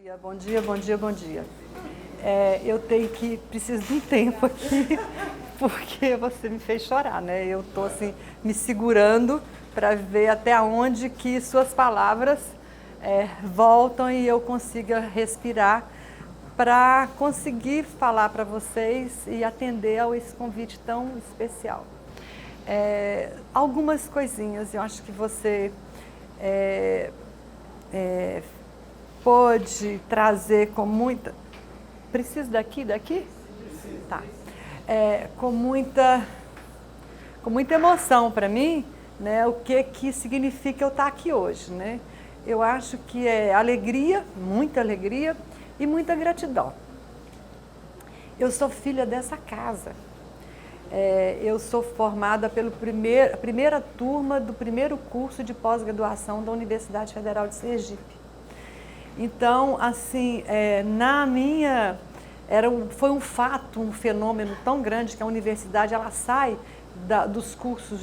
dia, bom dia, bom dia, bom dia. Preciso de um tempo aqui, porque você me fez chorar, né? Eu estou assim, me segurando para ver até onde que suas palavras voltam e eu consiga respirar para conseguir falar para vocês e atender a esse convite tão especial. Algumas coisinhas, eu acho que você pode trazer com muita... Preciso daqui? Tá. Com muita emoção para mim, né, o que significa eu estar aqui hoje, né? Eu acho que é alegria, muita alegria e muita gratidão. Eu sou filha dessa casa. Eu sou formada pela primeira turma do primeiro curso de pós-graduação da Universidade Federal de Sergipe. Então, assim, foi um fato, um fenômeno tão grande que a universidade ela sai dos cursos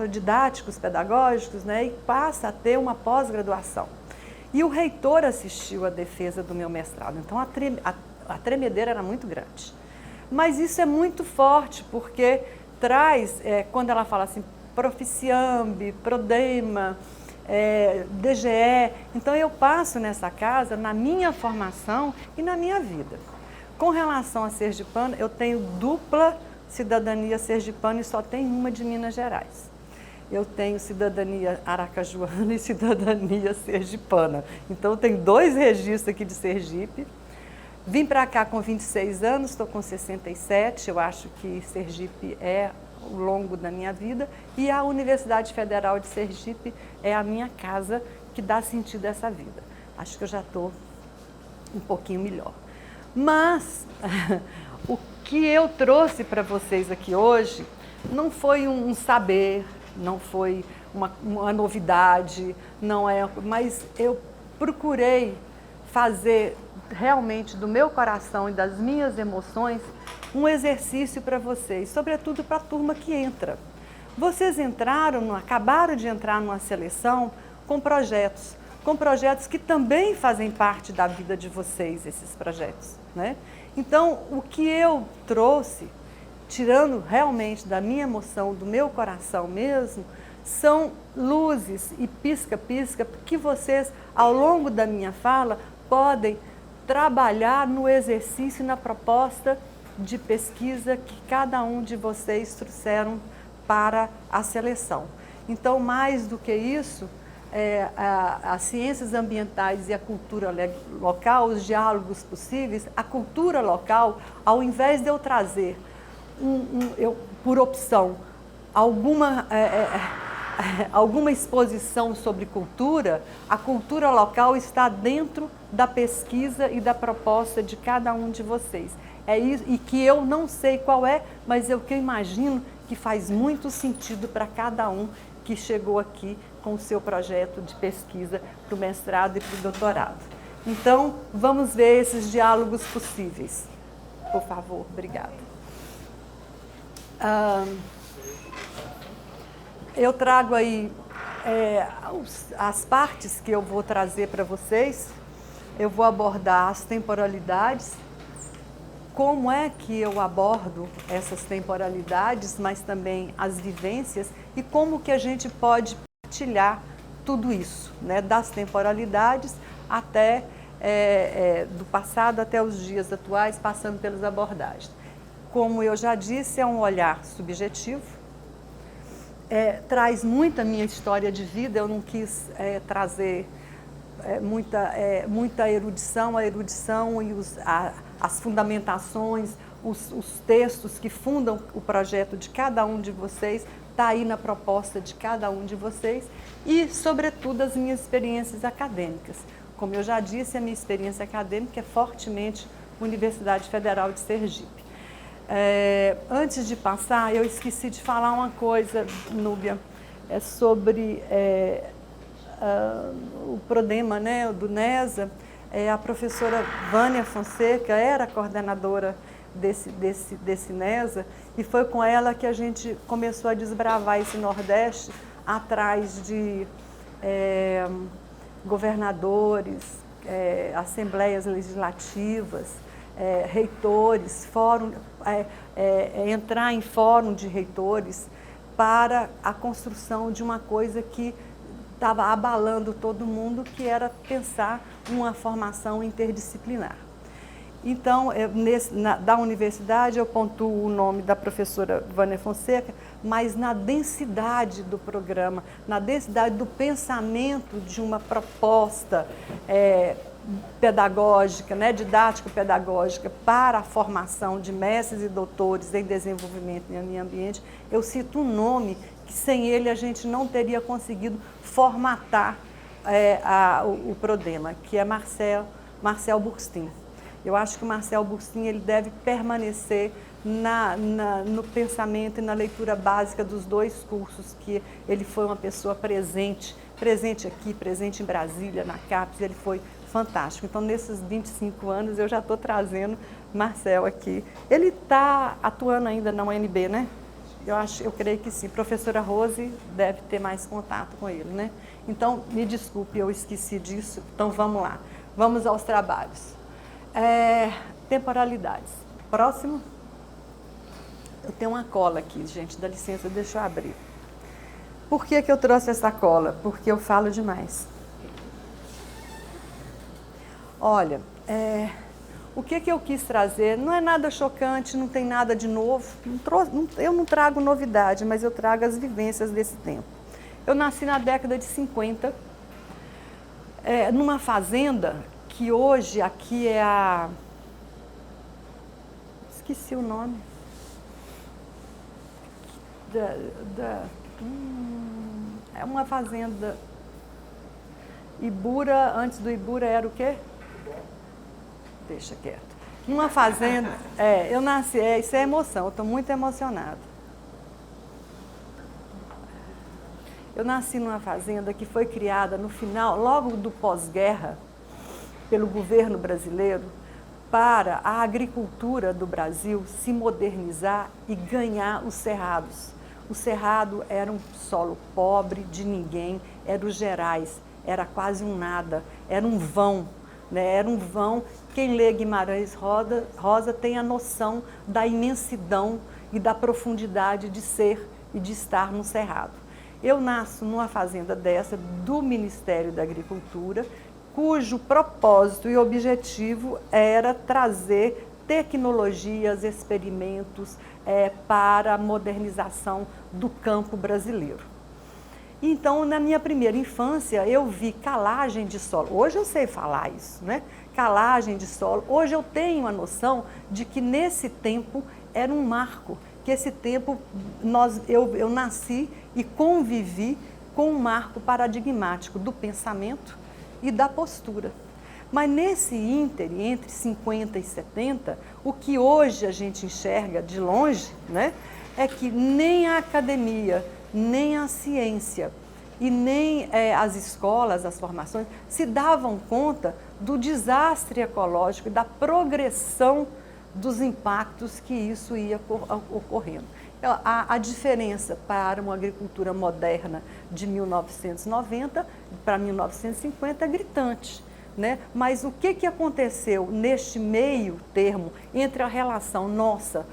didáticos, pedagógicos, né, e passa a ter uma pós-graduação. E o reitor assistiu à defesa do meu mestrado, então a tremedeira era muito grande. Mas isso é muito forte, porque traz, quando ela fala assim, Proficiamb, Prodema, DGE, então eu passo nessa casa, na minha formação e na minha vida. Com relação a sergipano, eu tenho dupla cidadania sergipana e só tenho uma de Minas Gerais. Eu tenho cidadania aracajuana e cidadania sergipana. Então, eu tenho 2 registros aqui de Sergipe. Vim para cá com 26 anos, estou com 67. Eu acho que Sergipe é o longo da minha vida. E a Universidade Federal de Sergipe é a minha casa que dá sentido a essa vida. Acho que eu já estou um pouquinho melhor. Mas o que eu trouxe para vocês aqui hoje não foi um saber, não foi uma novidade, mas eu procurei fazer realmente do meu coração e das minhas emoções um exercício para vocês, sobretudo para a turma que entra. Vocês acabaram de entrar numa seleção com projetos que também fazem parte da vida de vocês, esses projetos, né? Então, o que eu trouxe, tirando realmente da minha emoção, do meu coração mesmo, são luzes e pisca-pisca que vocês, ao longo da minha fala, podem trabalhar no exercício e na proposta de pesquisa que cada um de vocês trouxeram para a seleção. Então, mais do que isso, as ciências ambientais e a cultura local, os diálogos possíveis, a cultura local, ao invés de eu trazer, por opção, alguma exposição sobre cultura, a cultura local está dentro da pesquisa e da proposta de cada um de vocês. É isso, e que eu não sei qual mas que eu imagino que faz muito sentido para cada um que chegou aqui com o seu projeto de pesquisa para o mestrado e para o doutorado. Então, vamos ver esses diálogos possíveis. Por favor, obrigada. Eu trago aí as partes que eu vou trazer para vocês. Eu vou abordar as temporalidades, como é que eu abordo essas temporalidades, mas também as vivências e como que a gente pode partilhar tudo isso, né, das temporalidades até do passado até os dias atuais, passando pelas abordagens. Como eu já disse, é um olhar subjetivo, traz muita minha história de vida, eu não quis trazer muita erudição, a erudição e as fundamentações, os textos que fundam o projeto de cada um de vocês, está aí na proposta de cada um de vocês e, sobretudo, as minhas experiências acadêmicas. Como eu já disse, a minha experiência acadêmica é fortemente Universidade Federal de Sergipe. Antes de passar, eu esqueci de falar uma coisa, Núbia, sobre o Prodema, né, do NESA. A professora Vânia Fonseca era coordenadora desse NESA e foi com ela que a gente começou a desbravar esse Nordeste atrás de governadores, assembleias legislativas, reitores, entrar em fórum de reitores para a construção de uma coisa que estava abalando todo mundo, que era pensar uma formação interdisciplinar. Então, da universidade, eu pontuo o nome da professora Vânia Fonseca, mas na densidade do programa, na densidade do pensamento de uma proposta pedagógica, didático-pedagógica para a formação de mestres e doutores em desenvolvimento e meio ambiente, eu cito um nome que sem ele a gente não teria conseguido formatar o Prodema, que é Marcel Bursztyn. Eu acho que o Marcel Bursztyn ele deve permanecer no pensamento e na leitura básica dos dois cursos, que ele foi uma pessoa presente aqui, presente em Brasília, na CAPES, ele foi fantástico. Então, nesses 25 anos, eu já estou trazendo Marcel aqui. Ele está atuando ainda na UNB, né? Eu creio que sim. Professora Rose deve ter mais contato com ele, né? Então, me desculpe, eu esqueci disso. Então, vamos lá. Vamos aos trabalhos. Temporalidades. Próximo. Eu tenho uma cola aqui, gente. Dá licença, deixa eu abrir. Por que eu trouxe essa cola? Porque eu falo demais. Olha, o que eu quis trazer não é nada chocante, não tem nada de novo. Eu não trago novidade, mas eu trago as vivências desse tempo. Eu nasci na década de 50, numa fazenda que hoje aqui é esqueci o nome. É uma fazenda. Ibura, antes do Ibura era o quê? Deixa quieto. Numa fazenda, eu nasci, isso é emoção, eu estou muito emocionada. Eu nasci numa fazenda que foi criada no final, logo do pós-guerra, pelo governo brasileiro, para a agricultura do Brasil se modernizar e ganhar os cerrados. O cerrado era um solo pobre, de ninguém, era os Gerais, era quase um nada, era um vão, né? Era um vão. Quem lê Guimarães Rosa tem a noção da imensidão e da profundidade de ser e de estar no cerrado. Eu nasço numa fazenda dessa, do Ministério da Agricultura, cujo propósito e objetivo era trazer tecnologias, experimentos para a modernização do campo brasileiro. Então, na minha primeira infância, eu vi calagem de solo. Hoje eu sei falar isso, né? Calagem de solo. Hoje eu tenho a noção de que nesse tempo era um marco, que esse tempo eu nasci e convivi com um marco paradigmático do pensamento e da postura. Mas nesse íntere, entre 50 e 70, o que hoje a gente enxerga de longe, né, é que nem a academia, nem a ciência e nem as escolas, as formações, se davam conta do desastre ecológico e da progressão dos impactos que isso ia ocorrendo. A diferença para uma agricultura moderna de 1990 para 1950 é gritante, né? Mas o que aconteceu neste meio termo entre a relação nossa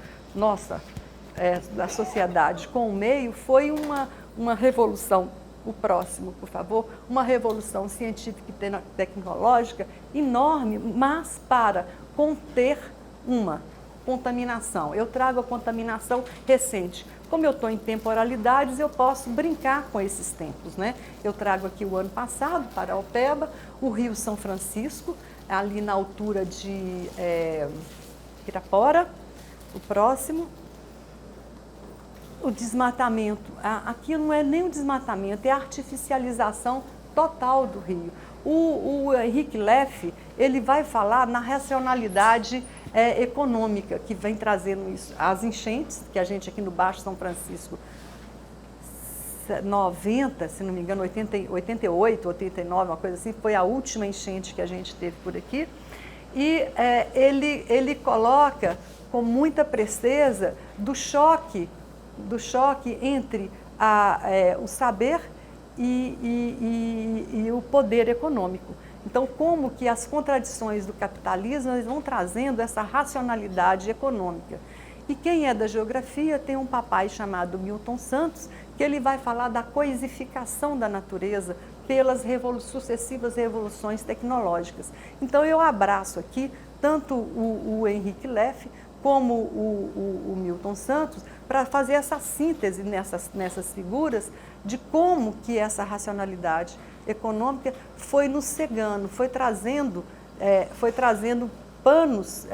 da sociedade com o meio foi uma revolução, o próximo, por favor, uma revolução científica e tecnológica enorme, mas para conter uma contaminação. Eu trago a contaminação recente. Como eu estou em temporalidades, eu posso brincar com esses tempos, né? Eu trago aqui o ano passado, Paraopeba, o Rio São Francisco, ali na altura de Pirapora, o próximo. O desmatamento, aqui não é nem o desmatamento, é a artificialização total do rio. O Henrique Leff, ele vai falar na racionalidade econômica, que vem trazendo isso. As enchentes, que a gente aqui no Baixo São Francisco, 90, se não me engano, 88, 89, uma coisa assim, foi a última enchente que a gente teve por aqui. E ele coloca com muita presteza do choque entre o saber e o poder econômico. Então, como que as contradições do capitalismo eles vão trazendo essa racionalidade econômica. E quem é da geografia tem um papai chamado Milton Santos, que ele vai falar da coisificação da natureza pelas sucessivas revoluções tecnológicas. Então, eu abraço aqui tanto o Henrique Leff como o Milton Santos para fazer essa síntese nessas figuras de como que essa racionalidade econômica foi nos cegando, foi trazendo panos,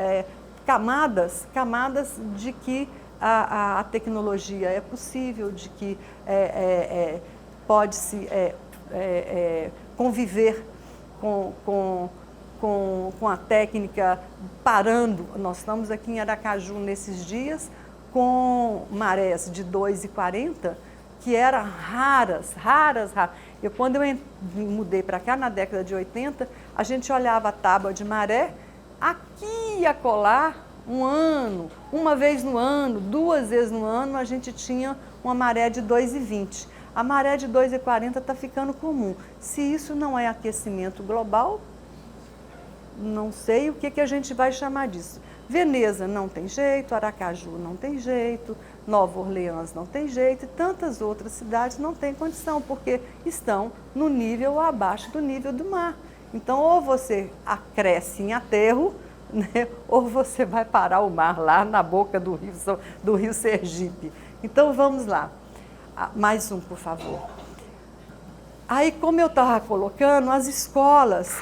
camadas de que a tecnologia é possível, de que pode-se conviver com a técnica parando. Nós estamos aqui em Aracaju nesses dias com marés de 2,40, que eram raras. Quando eu mudei para cá, na década de 80, a gente olhava a tábua de maré, aqui e acolá, um ano, uma vez no ano, 2 vezes no ano, a gente tinha uma maré de 2,20. A maré de 2,40 está ficando comum. Se isso não é aquecimento global, não sei o que a gente vai chamar disso. Veneza não tem jeito, Aracaju não tem jeito, Nova Orleans não tem jeito e tantas outras cidades não têm condição, porque estão no nível ou abaixo do nível do mar. Então, ou você cresce em aterro, né, ou você vai parar o mar lá na boca do rio Sergipe. Então, vamos lá. Mais um, por favor. Aí, como eu estava colocando, as escolas,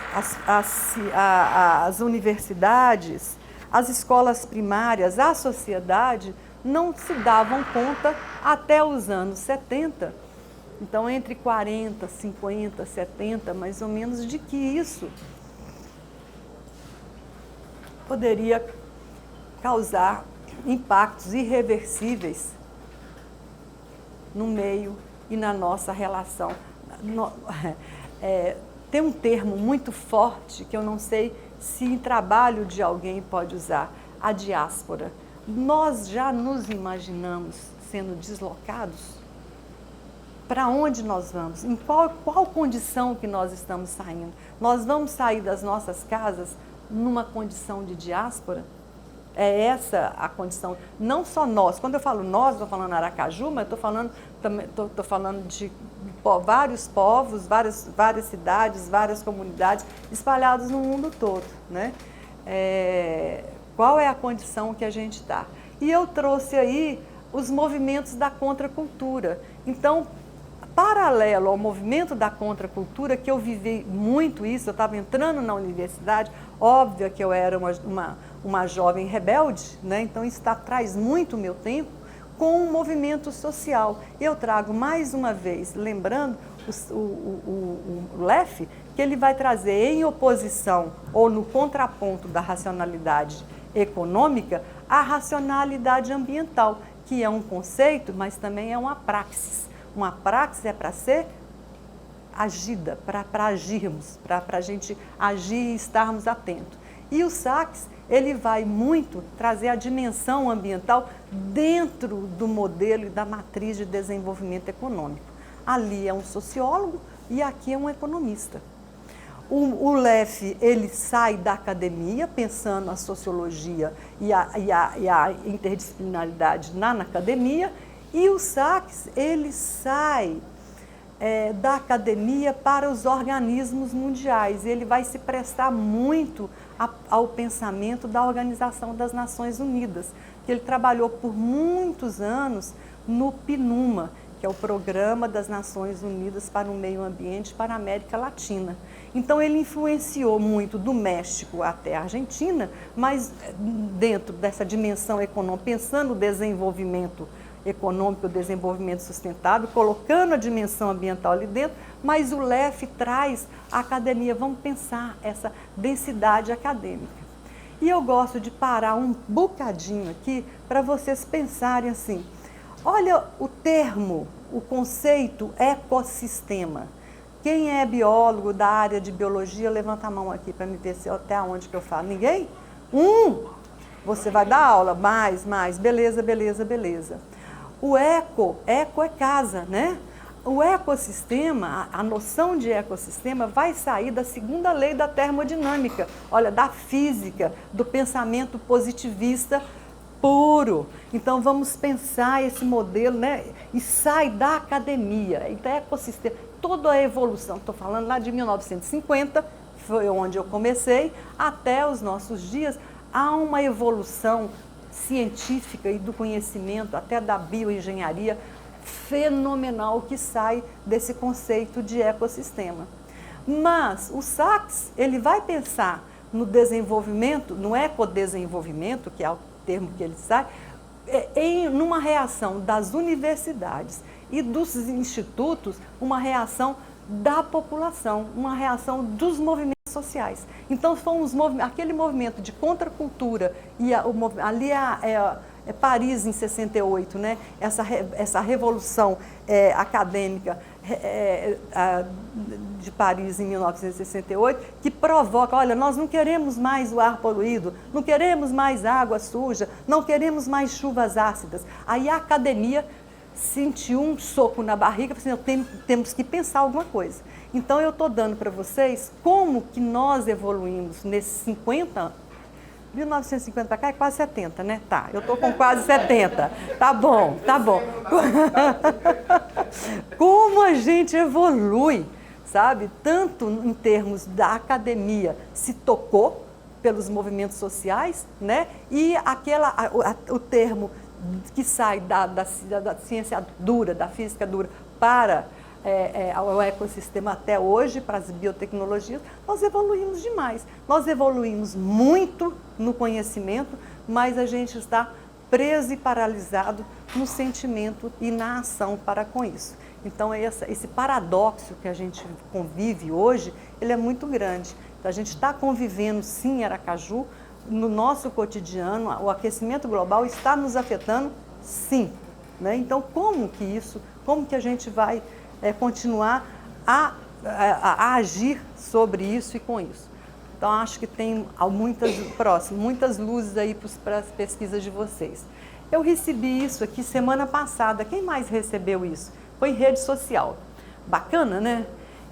as universidades, as escolas primárias, a sociedade não se davam conta até os anos 70. Então, entre 40, 50, 70, mais ou menos, de que isso poderia causar impactos irreversíveis no meio e na nossa relação. Tem um termo muito forte que eu não sei se em trabalho de alguém pode usar, a diáspora. Nós já nos imaginamos sendo deslocados? Para onde nós vamos? Em qual condição que nós estamos saindo? Nós vamos sair das nossas casas numa condição de diáspora? É essa a condição, não só nós. Quando eu falo nós, estou falando Aracaju, mas estou falando de vários povos, várias cidades, várias comunidades espalhadas no mundo todo, né? Qual é a condição que a gente está? E eu trouxe aí os movimentos da contracultura. Então, paralelo ao movimento da contracultura, que eu vivi muito isso, eu estava entrando na universidade, óbvio que eu era uma jovem rebelde, né? Então isso traz muito o meu tempo, com o movimento social. Eu trago mais uma vez, lembrando o Leff, que ele vai trazer em oposição ou no contraponto da racionalidade econômica, a racionalidade ambiental, que é um conceito, mas também é uma praxis. Uma praxis é para ser agida, para agirmos, para a gente agir e estarmos atentos. E o Sachs, ele vai muito trazer a dimensão ambiental dentro do modelo e da matriz de desenvolvimento econômico. Ali é um sociólogo e aqui é um economista. O Leff, ele sai da academia pensando a sociologia e a interdisciplinaridade na academia, e o Sachs, ele sai da academia para os organismos mundiais. Ele vai se prestar muito ao pensamento da Organização das Nações Unidas, que ele trabalhou por muitos anos no PNUMA, que é o Programa das Nações Unidas para o Meio Ambiente para a América Latina. Então, ele influenciou muito do México até a Argentina, mas dentro dessa dimensão econômica, pensando o desenvolvimento econômico, o desenvolvimento sustentável, colocando a dimensão ambiental ali dentro, mas o Leff traz a academia, vamos pensar essa densidade acadêmica. E eu gosto de parar um bocadinho aqui para vocês pensarem assim, olha o termo, o conceito ecossistema. Quem é biólogo da área de biologia, levanta a mão aqui para me ver se até onde que eu falo. Ninguém? Você vai dar aula, mais, beleza. O eco é casa, né? O ecossistema, a noção de ecossistema vai sair da segunda lei da termodinâmica, olha, da física, do pensamento positivista puro. Então vamos pensar esse modelo, né? E sai da academia. Então ecossistema, toda a evolução, estou falando lá de 1950, foi onde eu comecei, até os nossos dias, há uma evolução científica e do conhecimento, até da bioengenharia, fenomenal que sai desse conceito de ecossistema. Mas o Sachs, ele vai pensar no desenvolvimento, no ecodesenvolvimento, que é o termo que ele sai, numa reação das universidades e dos institutos, uma reação da população, uma reação dos movimentos sociais. Então, aquele movimento de contracultura, e ali é Paris em 68, né? Essa revolução acadêmica de Paris em 1968, que provoca, olha, nós não queremos mais o ar poluído, não queremos mais água suja, não queremos mais chuvas ácidas. Aí a academia sentiu um soco na barriga, assim, temos que pensar alguma coisa. Então eu estou dando para vocês como que nós evoluímos nesses 50 anos. 1950 para cá é quase 70, né? Tá, eu estou com quase 70. Tá bom, tá bom. Como a gente evolui, sabe? Tanto em termos da academia se tocou pelos movimentos sociais, né? E o termo que sai da ciência dura, da física dura, para o ecossistema até hoje, para as biotecnologias, nós evoluímos demais. Nós evoluímos muito no conhecimento, mas a gente está preso e paralisado no sentimento e na ação para com isso. Então, esse paradoxo que a gente convive hoje, ele é muito grande. Então, a gente está convivendo, sim, em Aracaju, no nosso cotidiano, o aquecimento global está nos afetando, sim. Né? Então, como que a gente vai continuar a agir sobre isso e com isso? Então, acho que tem muitas luzes aí para as pesquisas de vocês. Eu recebi isso aqui semana passada. Quem mais recebeu isso? Foi em rede social. Bacana, né?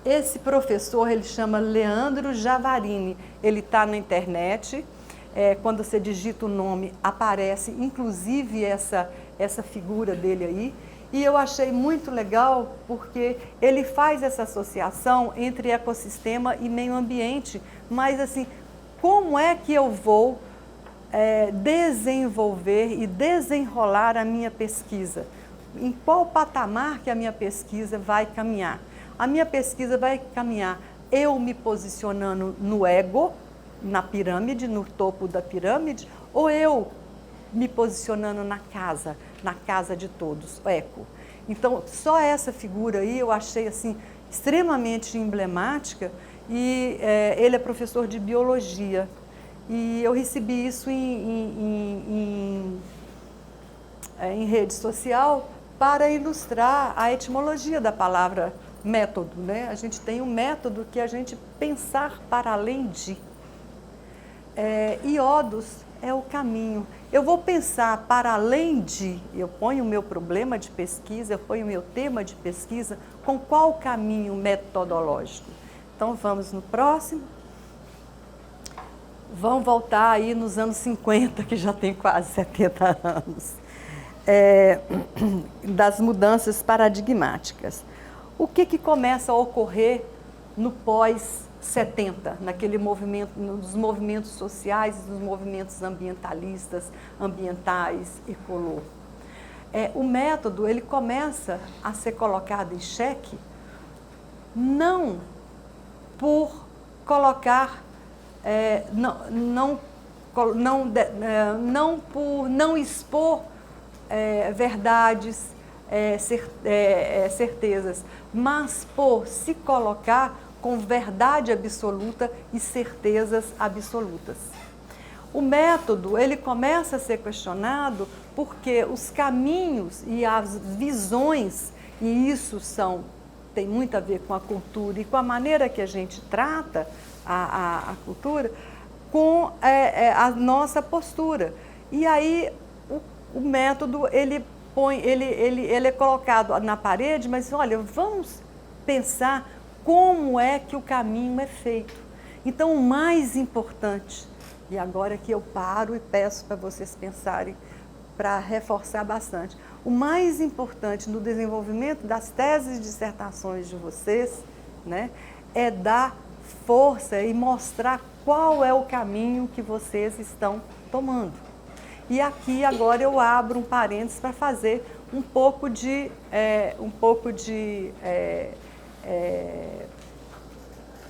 Esse professor, ele chama Leandro Javarini. Ele está na internet. Quando você digita o nome, aparece inclusive essa figura dele aí. E eu achei muito legal porque ele faz essa associação entre ecossistema e meio ambiente. Mas assim, como é que eu vou desenvolver e desenrolar a minha pesquisa? Em qual patamar que a minha pesquisa vai caminhar? A minha pesquisa vai caminhar eu me posicionando no ego, na pirâmide, no topo da pirâmide, ou eu me posicionando na casa de todos, eco. Então, só essa figura aí eu achei assim extremamente emblemática e ele é professor de biologia e eu recebi isso em rede social para ilustrar a etimologia da palavra método, né? A gente tem um método que é a gente pensar para além de. Iodos é o caminho. Eu vou pensar para além de, eu ponho o meu problema de pesquisa, eu ponho o meu tema de pesquisa, com qual caminho metodológico? Então vamos no próximo. Vamos voltar aí nos anos 50, que já tem quase 70 anos, das mudanças paradigmáticas. O que começa a ocorrer no pós-70, naquele movimento, nos movimentos sociais e nos movimentos ambientais, ecolô? O método, ele começa a ser colocado em xeque, não por colocar, não por não expor verdades, certezas, mas por se colocar com verdade absoluta e certezas absolutas. O método, ele começa a ser questionado porque os caminhos e as visões, e isso tem muito a ver com a cultura e com a maneira que a gente trata a cultura, com a nossa postura. E aí o método, ele ele é colocado na parede, mas olha, vamos pensar como é que o caminho é feito. Então, o mais importante, e agora que eu paro e peço para vocês pensarem, para reforçar bastante, o mais importante no desenvolvimento das teses e dissertações de vocês, né, é dar força e mostrar qual é o caminho que vocês estão tomando. E aqui agora eu abro um parênteses para fazer um pouco de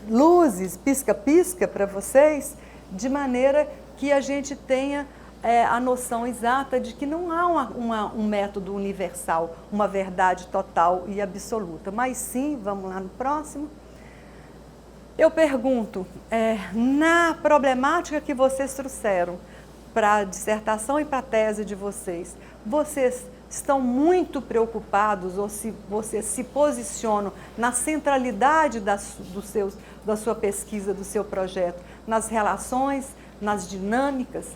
luzes, pisca-pisca para vocês, de maneira que a gente tenha a noção exata de que não há um método universal, uma verdade total e absoluta, mas sim, vamos lá no próximo. Eu pergunto, na problemática que vocês trouxeram para a dissertação e para a tese de vocês, vocês estão muito preocupados ou se vocês se posicionam na centralidade da sua pesquisa, do seu projeto, nas relações, nas dinâmicas,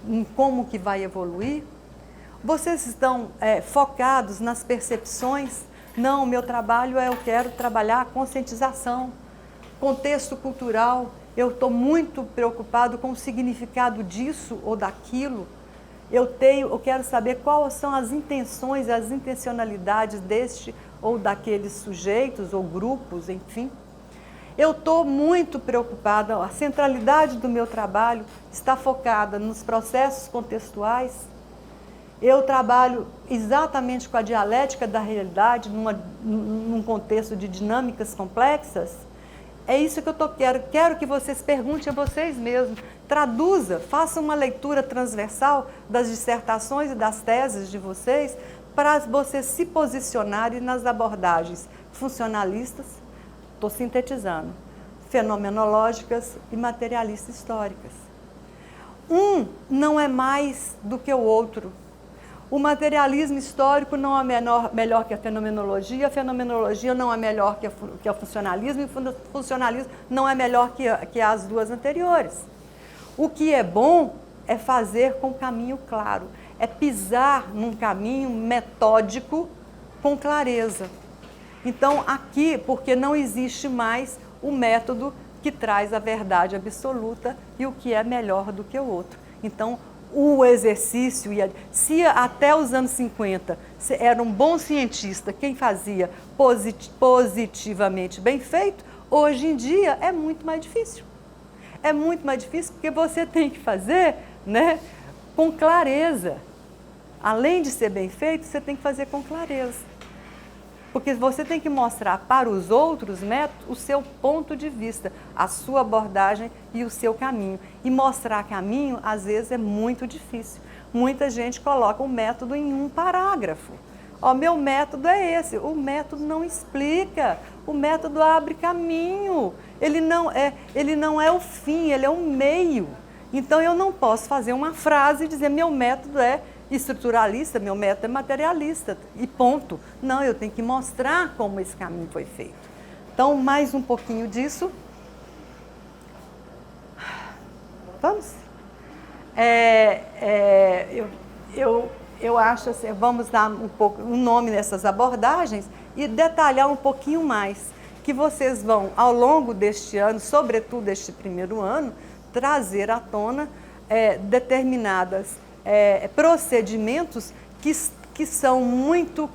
em como que vai evoluir? Vocês estão focados nas percepções? Não, o meu trabalho eu quero trabalhar a conscientização, contexto cultural, eu estou muito preocupado com o significado disso ou daquilo. Eu quero saber quais são as intenções, as intencionalidades deste ou daqueles sujeitos ou grupos, enfim. Eu estou muito preocupada, a centralidade do meu trabalho está focada nos processos contextuais. Eu trabalho exatamente com a dialética da realidade, num contexto de dinâmicas complexas. É isso que eu quero que vocês perguntem a vocês mesmos. Traduza, faça uma leitura transversal das dissertações e das teses de vocês para vocês se posicionarem nas abordagens funcionalistas, estou sintetizando, fenomenológicas e materialistas históricas. Um não é mais do que o outro. O materialismo histórico não é melhor que a fenomenologia não é melhor que o funcionalismo, e o funcionalismo não é melhor que as duas anteriores. O que é bom é fazer com caminho claro, é pisar num caminho metódico com clareza. Então, aqui, porque não existe mais o método que traz a verdade absoluta e o que é melhor do que o outro. Então, o exercício, se até os anos 50 era um bom cientista quem fazia positivamente bem feito, hoje em dia é muito mais difícil. É muito mais difícil porque você tem que fazer, né, com clareza. Além de ser bem feito, você tem que fazer com clareza. Porque você tem que mostrar para os outros métodos o seu ponto de vista, a sua abordagem e o seu caminho. E mostrar caminho, às vezes, é muito difícil. Muita gente coloca o método em um parágrafo. Ó, meu método é esse. O método não explica. O método abre caminho. Ele não é o fim, ele é um meio. Então, eu não posso fazer uma frase e dizer meu método é estruturalista, meu método é materialista e ponto. Não, eu tenho que mostrar como esse caminho foi feito. Então, mais um pouquinho disso. Vamos? Eu acho assim, vamos dar um nome nessas abordagens e detalhar um pouquinho mais, que vocês vão, ao longo deste ano, sobretudo este primeiro ano, trazer à tona determinadas procedimentos que são muito,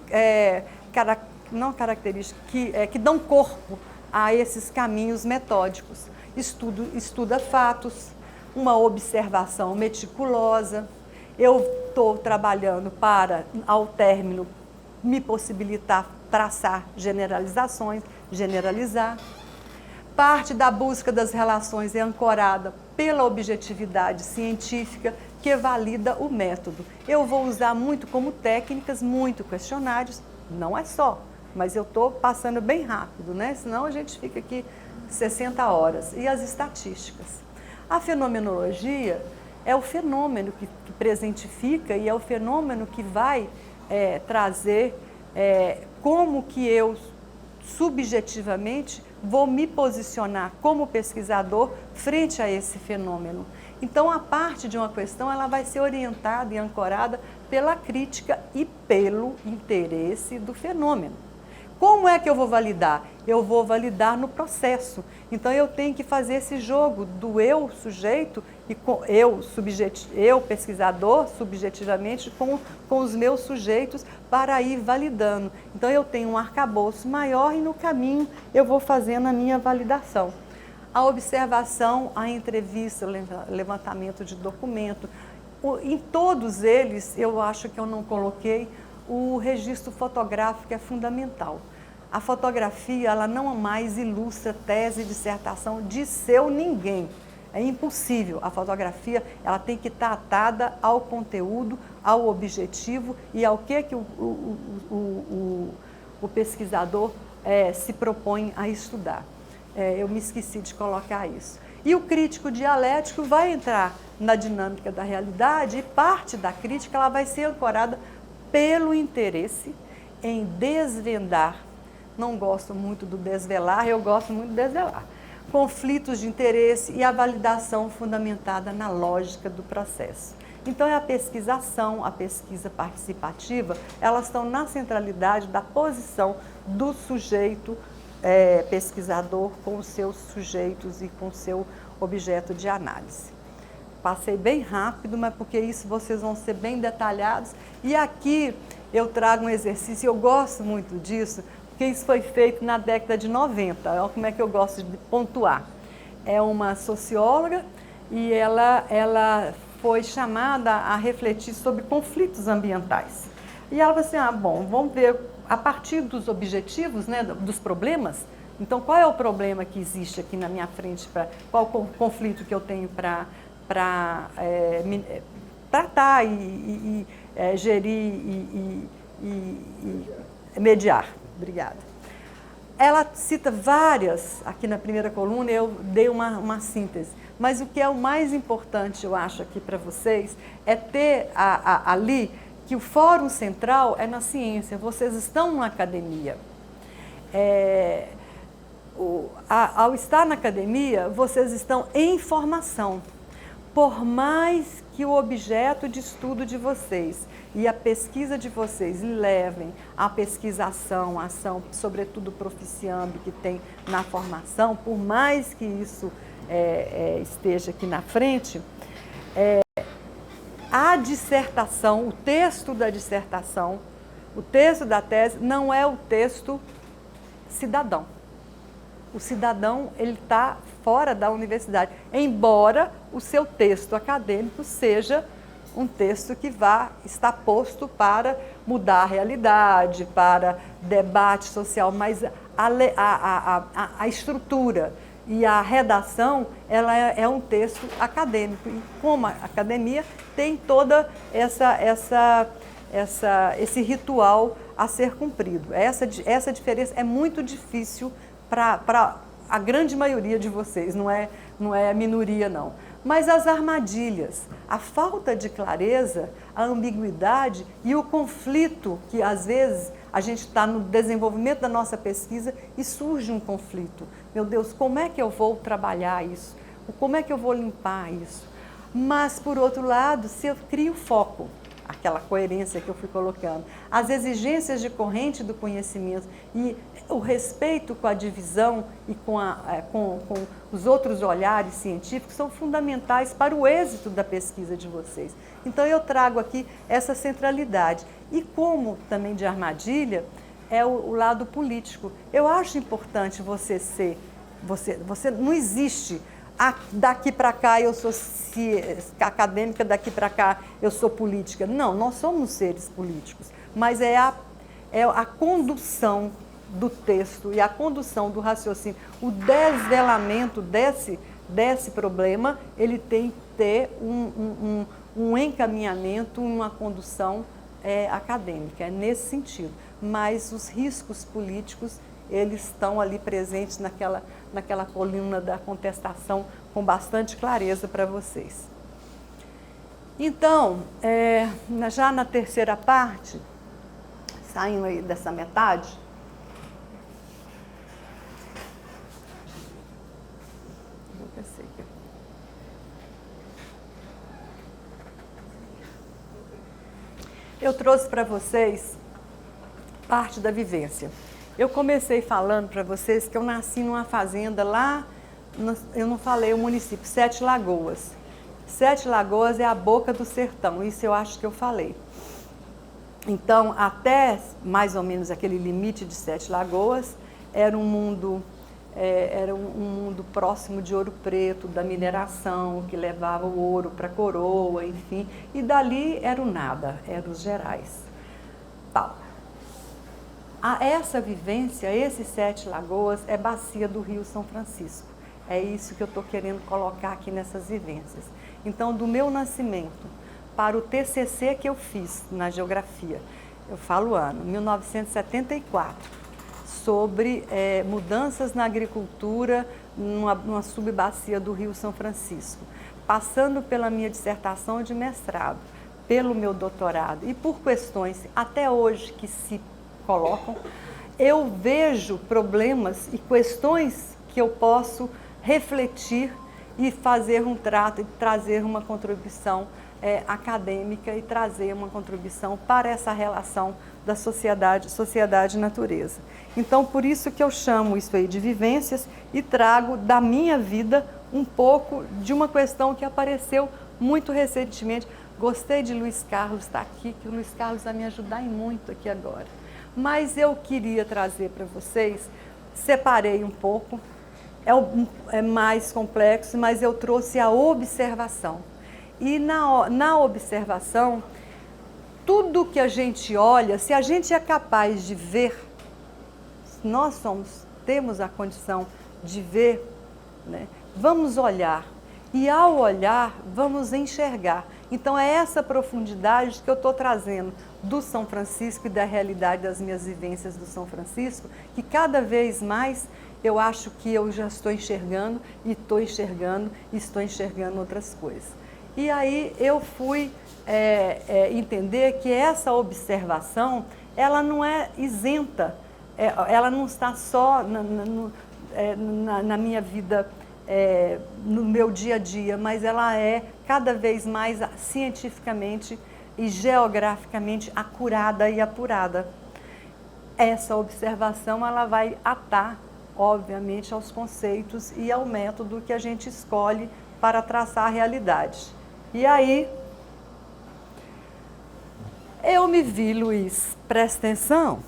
não característicos, que dão corpo a esses caminhos metódicos. Estuda fatos, uma observação meticulosa. Eu estou trabalhando para, ao término, me possibilitar traçar generalizações, generalizar. Parte da busca das relações é ancorada pela objetividade científica que valida o método. Eu vou usar muito como técnicas, muito questionários, não é só, mas eu estou passando bem rápido, né? Senão a gente fica aqui 60 horas. E as estatísticas. A fenomenologia é o fenômeno que presentifica e é o fenômeno que vai trazer como que eu subjetivamente vou me posicionar como pesquisador frente a esse fenômeno. Então, a parte de uma questão, ela vai ser orientada e ancorada pela crítica e pelo interesse do fenômeno. Como é que eu vou validar? Eu vou validar no processo. Então, eu tenho que fazer esse jogo do eu sujeito e com eu pesquisador, subjetivamente, com os meus sujeitos para ir validando. Então, eu tenho um arcabouço maior e no caminho eu vou fazendo a minha validação. A observação, a entrevista, o levantamento de documento. Em todos eles, eu acho que eu não coloquei, o registro fotográfico é fundamental. A fotografia, ela não mais ilustra tese e dissertação de seu ninguém. É impossível. A fotografia, ela tem que estar atada ao conteúdo, ao objetivo e ao que o pesquisador se propõe a estudar. Eu me esqueci de colocar isso. E o crítico dialético vai entrar na dinâmica da realidade e parte da crítica ela vai ser ancorada pelo interesse em desvendar. Não gosto muito do desvelar, eu gosto muito do desvelar. Conflitos de interesse e a validação fundamentada na lógica do processo. Então, é a pesquisação, a pesquisa participativa, elas estão na centralidade da posição do sujeito pesquisador com os seus sujeitos e com o seu objeto de análise. Passei bem rápido, mas porque isso vocês vão ser bem detalhados. E aqui eu trago um exercício, eu gosto muito disso, porque isso foi feito na década de 90. Olha como é que eu gosto de pontuar. É uma socióloga e ela foi chamada a refletir sobre conflitos ambientais. E ela falou assim, bom, vamos ver a partir dos objetivos, né, dos problemas. Então, qual é o problema que existe aqui na minha frente? Qual o conflito que eu tenho para tratar e gerir e mediar? Obrigada. Ela cita várias, aqui na primeira coluna, eu dei uma síntese. Mas o que é o mais importante, eu acho, aqui para vocês, é ter ali que o fórum central é na ciência. Vocês estão na academia. Ao estar na academia, vocês estão em formação. Por mais que o objeto de estudo de vocês e a pesquisa de vocês levem à pesquisação, à ação, sobretudo proficiambi que tem na formação, por mais que isso esteja aqui na frente, a dissertação, o texto da dissertação, o texto da tese não é o texto cidadão. O cidadão, ele está fora da universidade, embora o seu texto acadêmico seja um texto que está posto para mudar a realidade, para debate social, mas a estrutura e a redação, ela é um texto acadêmico. E como a academia tem toda esse ritual a ser cumprido. Essa diferença é muito difícil para a grande maioria de vocês, não é a minoria não. Mas as armadilhas, a falta de clareza, a ambiguidade e o conflito que às vezes a gente está no desenvolvimento da nossa pesquisa e surge um conflito. Meu Deus, como é que eu vou trabalhar isso? Como é que eu vou limpar isso? Mas, por outro lado, se eu crio foco, aquela coerência que eu fui colocando, as exigências de corrente do conhecimento e o respeito com a divisão e com os outros olhares científicos são fundamentais para o êxito da pesquisa de vocês. Então, eu trago aqui essa centralidade. E como também de armadilha, é o lado político. Eu acho importante você não existe, daqui para cá eu sou acadêmica, daqui para cá eu sou política. Não, nós somos seres políticos, mas é a condução do texto e a condução do raciocínio, o desvelamento desse problema, ele tem que ter um encaminhamento, uma condução acadêmica, é nesse sentido. Mas os riscos políticos, eles estão ali presentes naquela coluna da contestação com bastante clareza para vocês. Então, já na terceira parte, saindo aí dessa metade, Eu trouxe para vocês parte da vivência. Eu comecei falando para vocês que eu nasci numa fazenda lá, eu não falei o município, Sete Lagoas. Sete Lagoas é a boca do sertão, isso eu acho que eu falei. Então, até mais ou menos aquele limite de Sete Lagoas, era um mundo próximo de Ouro Preto, da mineração, que levava o ouro para a coroa, enfim. E dali era o nada, eram os Gerais. Tal. Essa vivência, esses Sete Lagoas, é bacia do Rio São Francisco. É isso que eu estou querendo colocar aqui nessas vivências. Então, do meu nascimento para o TCC que eu fiz na geografia, eu falo ano, 1974, sobre mudanças na agricultura numa subbacia do Rio São Francisco, passando pela minha dissertação de mestrado, pelo meu doutorado e por questões até hoje que se colocam, eu vejo problemas e questões que eu posso refletir e fazer um trato e trazer uma contribuição acadêmica e trazer uma contribuição para essa relação da sociedade e natureza. Então, por isso que eu chamo isso aí de vivências e trago da minha vida um pouco de uma questão que apareceu muito recentemente. Gostei de Luiz Carlos estar aqui, que o Luiz Carlos vai me ajudar muito aqui agora. Mas eu queria trazer para vocês, separei um pouco, é mais complexo, mas eu trouxe a observação. E na observação, tudo que a gente olha, se a gente é capaz de ver, nós temos a condição de ver, né? Vamos olhar. E ao olhar, vamos enxergar. Então é essa profundidade que eu estou trazendo do São Francisco e da realidade das minhas vivências do São Francisco, que cada vez mais eu acho que eu já estou enxergando e estou enxergando outras coisas. E aí eu fui entender que essa observação, ela não é isenta, ela não está só na minha vida, no meu dia a dia, mas ela é cada vez mais cientificamente e geograficamente acurada e apurada. Essa observação, ela vai atar, obviamente, aos conceitos e ao método que a gente escolhe para traçar a realidade. E aí, eu me vi, Luiz, presta atenção,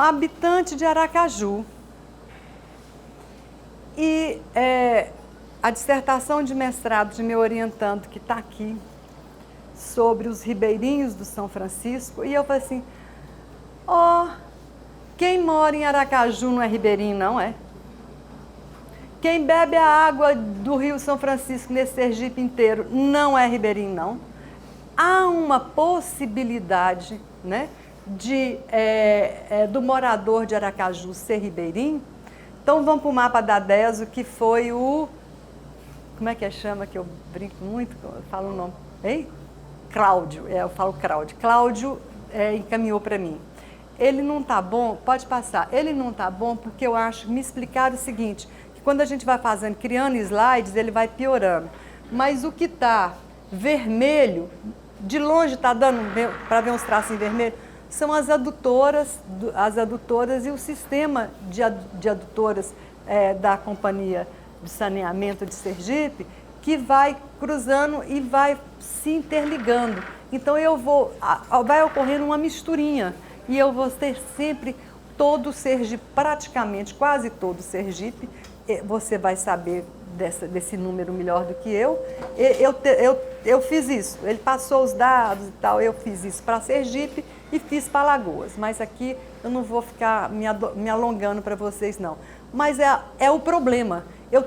habitante de Aracaju. E a dissertação de mestrado de meu orientando, que está aqui, sobre os ribeirinhos do São Francisco, e eu falei assim, quem mora em Aracaju não é ribeirinho, não é? Quem bebe a água do Rio São Francisco nesse Sergipe inteiro não é ribeirinho, não. Há uma possibilidade, né, do morador de Aracaju ser ribeirinho. Então vamos para o mapa da DESO, que foi o... Como é que chama, que eu brinco muito, eu falo o nome? Hein? Cláudio, eu falo Cláudio. Cláudio encaminhou para mim. Ele não está bom, pode passar. Ele não está bom porque eu acho, me explicaram o seguinte, que quando a gente vai fazendo, criando slides, ele vai piorando. Mas o que está vermelho, de longe está dando para ver uns traços em vermelho, são as adutoras e o sistema de adutoras da Companhia de Saneamento de Sergipe, que vai cruzando e vai se interligando. Então vai ocorrendo uma misturinha e eu vou ter sempre todo o Sergipe, praticamente quase todo o Sergipe, você vai saber desse número melhor do que eu. Eu fiz isso, ele passou os dados e tal, eu fiz isso para Sergipe e fiz para Alagoas, mas aqui eu não vou ficar me alongando para vocês não. Mas é o problema, eu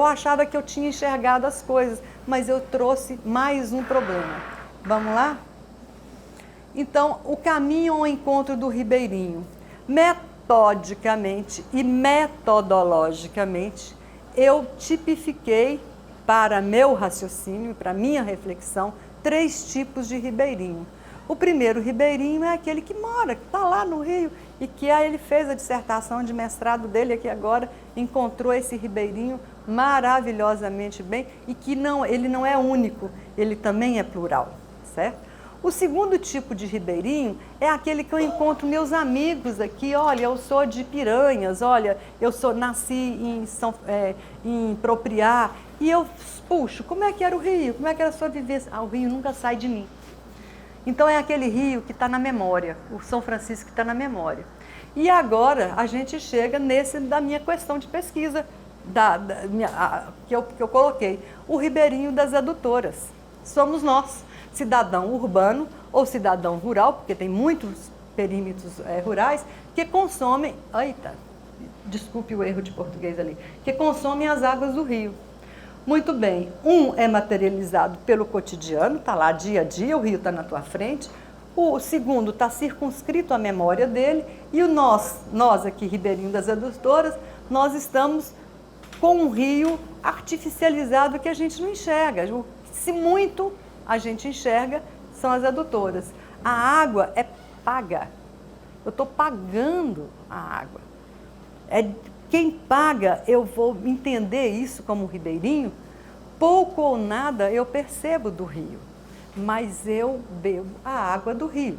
achava que eu tinha enxergado as coisas, mas eu trouxe mais um problema. Vamos lá? Então, o caminho ao encontro do ribeirinho. Metodicamente e metodologicamente, eu tipifiquei para meu raciocínio, para minha reflexão, 3 tipos de ribeirinho. O primeiro ribeirinho é aquele que mora, que está lá no rio, e que aí ele fez a dissertação de mestrado dele aqui agora, encontrou esse ribeirinho maravilhosamente bem, e que ele não é único, ele também é plural, certo? O segundo tipo de ribeirinho é aquele que eu encontro meus amigos aqui, olha, eu sou de Piranhas, olha, nasci em Propriá, e eu puxo, como é que era o rio? Como é que era a sua vivência? O rio nunca sai de mim. Então é aquele rio que está na memória, o São Francisco que está na memória. E agora a gente chega da minha questão de pesquisa, que eu coloquei, o ribeirinho das adutoras. Somos nós, cidadão urbano ou cidadão rural, porque tem muitos perímetros rurais, que consomem, desculpe o erro de português ali, que consomem as águas do rio. Muito bem, um é materializado pelo cotidiano, está lá dia a dia, o rio está na tua frente. O segundo está circunscrito à memória dele. E nós aqui, ribeirinho das adutoras, nós estamos com um rio artificializado que a gente não enxerga. Se muito a gente enxerga, são as adutoras. A água é paga. Eu estou pagando a água. Quem paga, eu vou entender isso como ribeirinho, pouco ou nada eu percebo do rio, mas eu bebo a água do rio.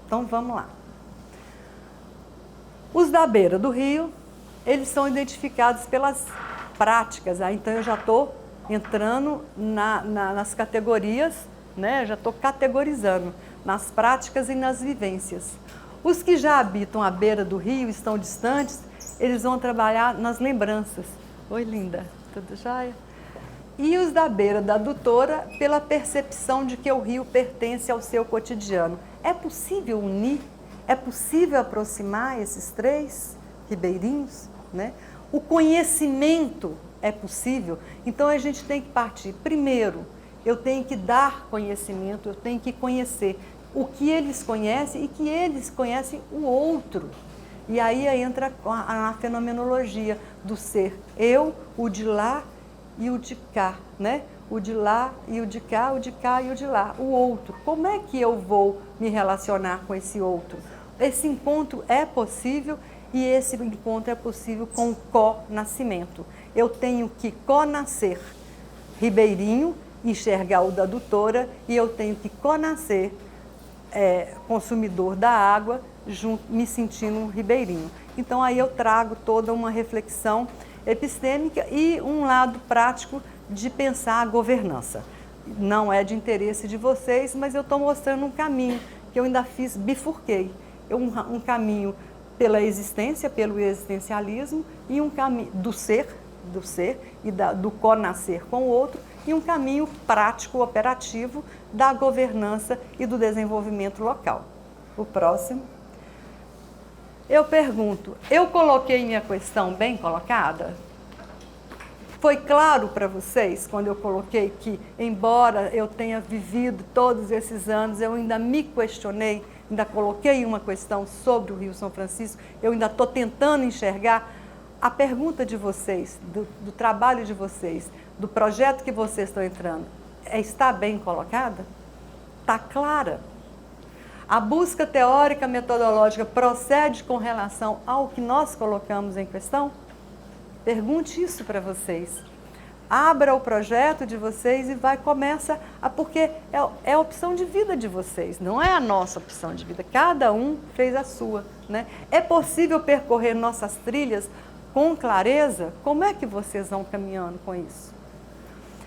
Então vamos lá. Os da beira do rio, eles são identificados pelas práticas, então eu já estou entrando nas categorias, né? Já estou categorizando nas práticas e nas vivências. Os que já habitam à beira do rio, estão distantes, eles vão trabalhar nas lembranças. Oi, linda, tudo jóia? E os da beira da adutora, pela percepção de que o rio pertence ao seu cotidiano. É possível unir? É possível aproximar esses três ribeirinhos, né? O conhecimento é possível, então a gente tem que partir. Primeiro, eu tenho que dar conhecimento, eu tenho que conhecer o que eles conhecem e que eles conhecem o outro. E aí entra a fenomenologia do ser eu, o de lá e o de cá, né? O de lá e o de cá e o de lá, o outro. Como é que eu vou me relacionar com esse outro? Esse encontro é possível e esse encontro é possível com o co-nascimento. Eu tenho que co-nascer ribeirinho, enxergar o da adutora, e eu tenho que co-nascer consumidor da água, me sentindo um ribeirinho. Então aí eu trago toda uma reflexão epistêmica e um lado prático de pensar a governança. Não é de interesse de vocês, mas eu estou mostrando um caminho que eu ainda bifurquei. Um caminho pela existência, pelo existencialismo, e um caminho do ser e do co-nascer com o outro, e um caminho prático, operativo da governança e do desenvolvimento local. O próximo. Eu pergunto, eu coloquei minha questão bem colocada? Foi claro para vocês quando eu coloquei que, embora eu tenha vivido todos esses anos, eu ainda me questionei, ainda coloquei uma questão sobre o Rio São Francisco, eu ainda estou tentando enxergar. A pergunta de vocês, do trabalho de vocês, do projeto que vocês estão entrando, está bem colocada? Está clara? A busca teórica metodológica procede com relação ao que nós colocamos em questão? Pergunte isso para vocês. Abra o projeto de vocês e porque é a opção de vida de vocês, não é a nossa opção de vida. Cada um fez a sua, né? É possível percorrer nossas trilhas com clareza? Como é que vocês vão caminhando com isso?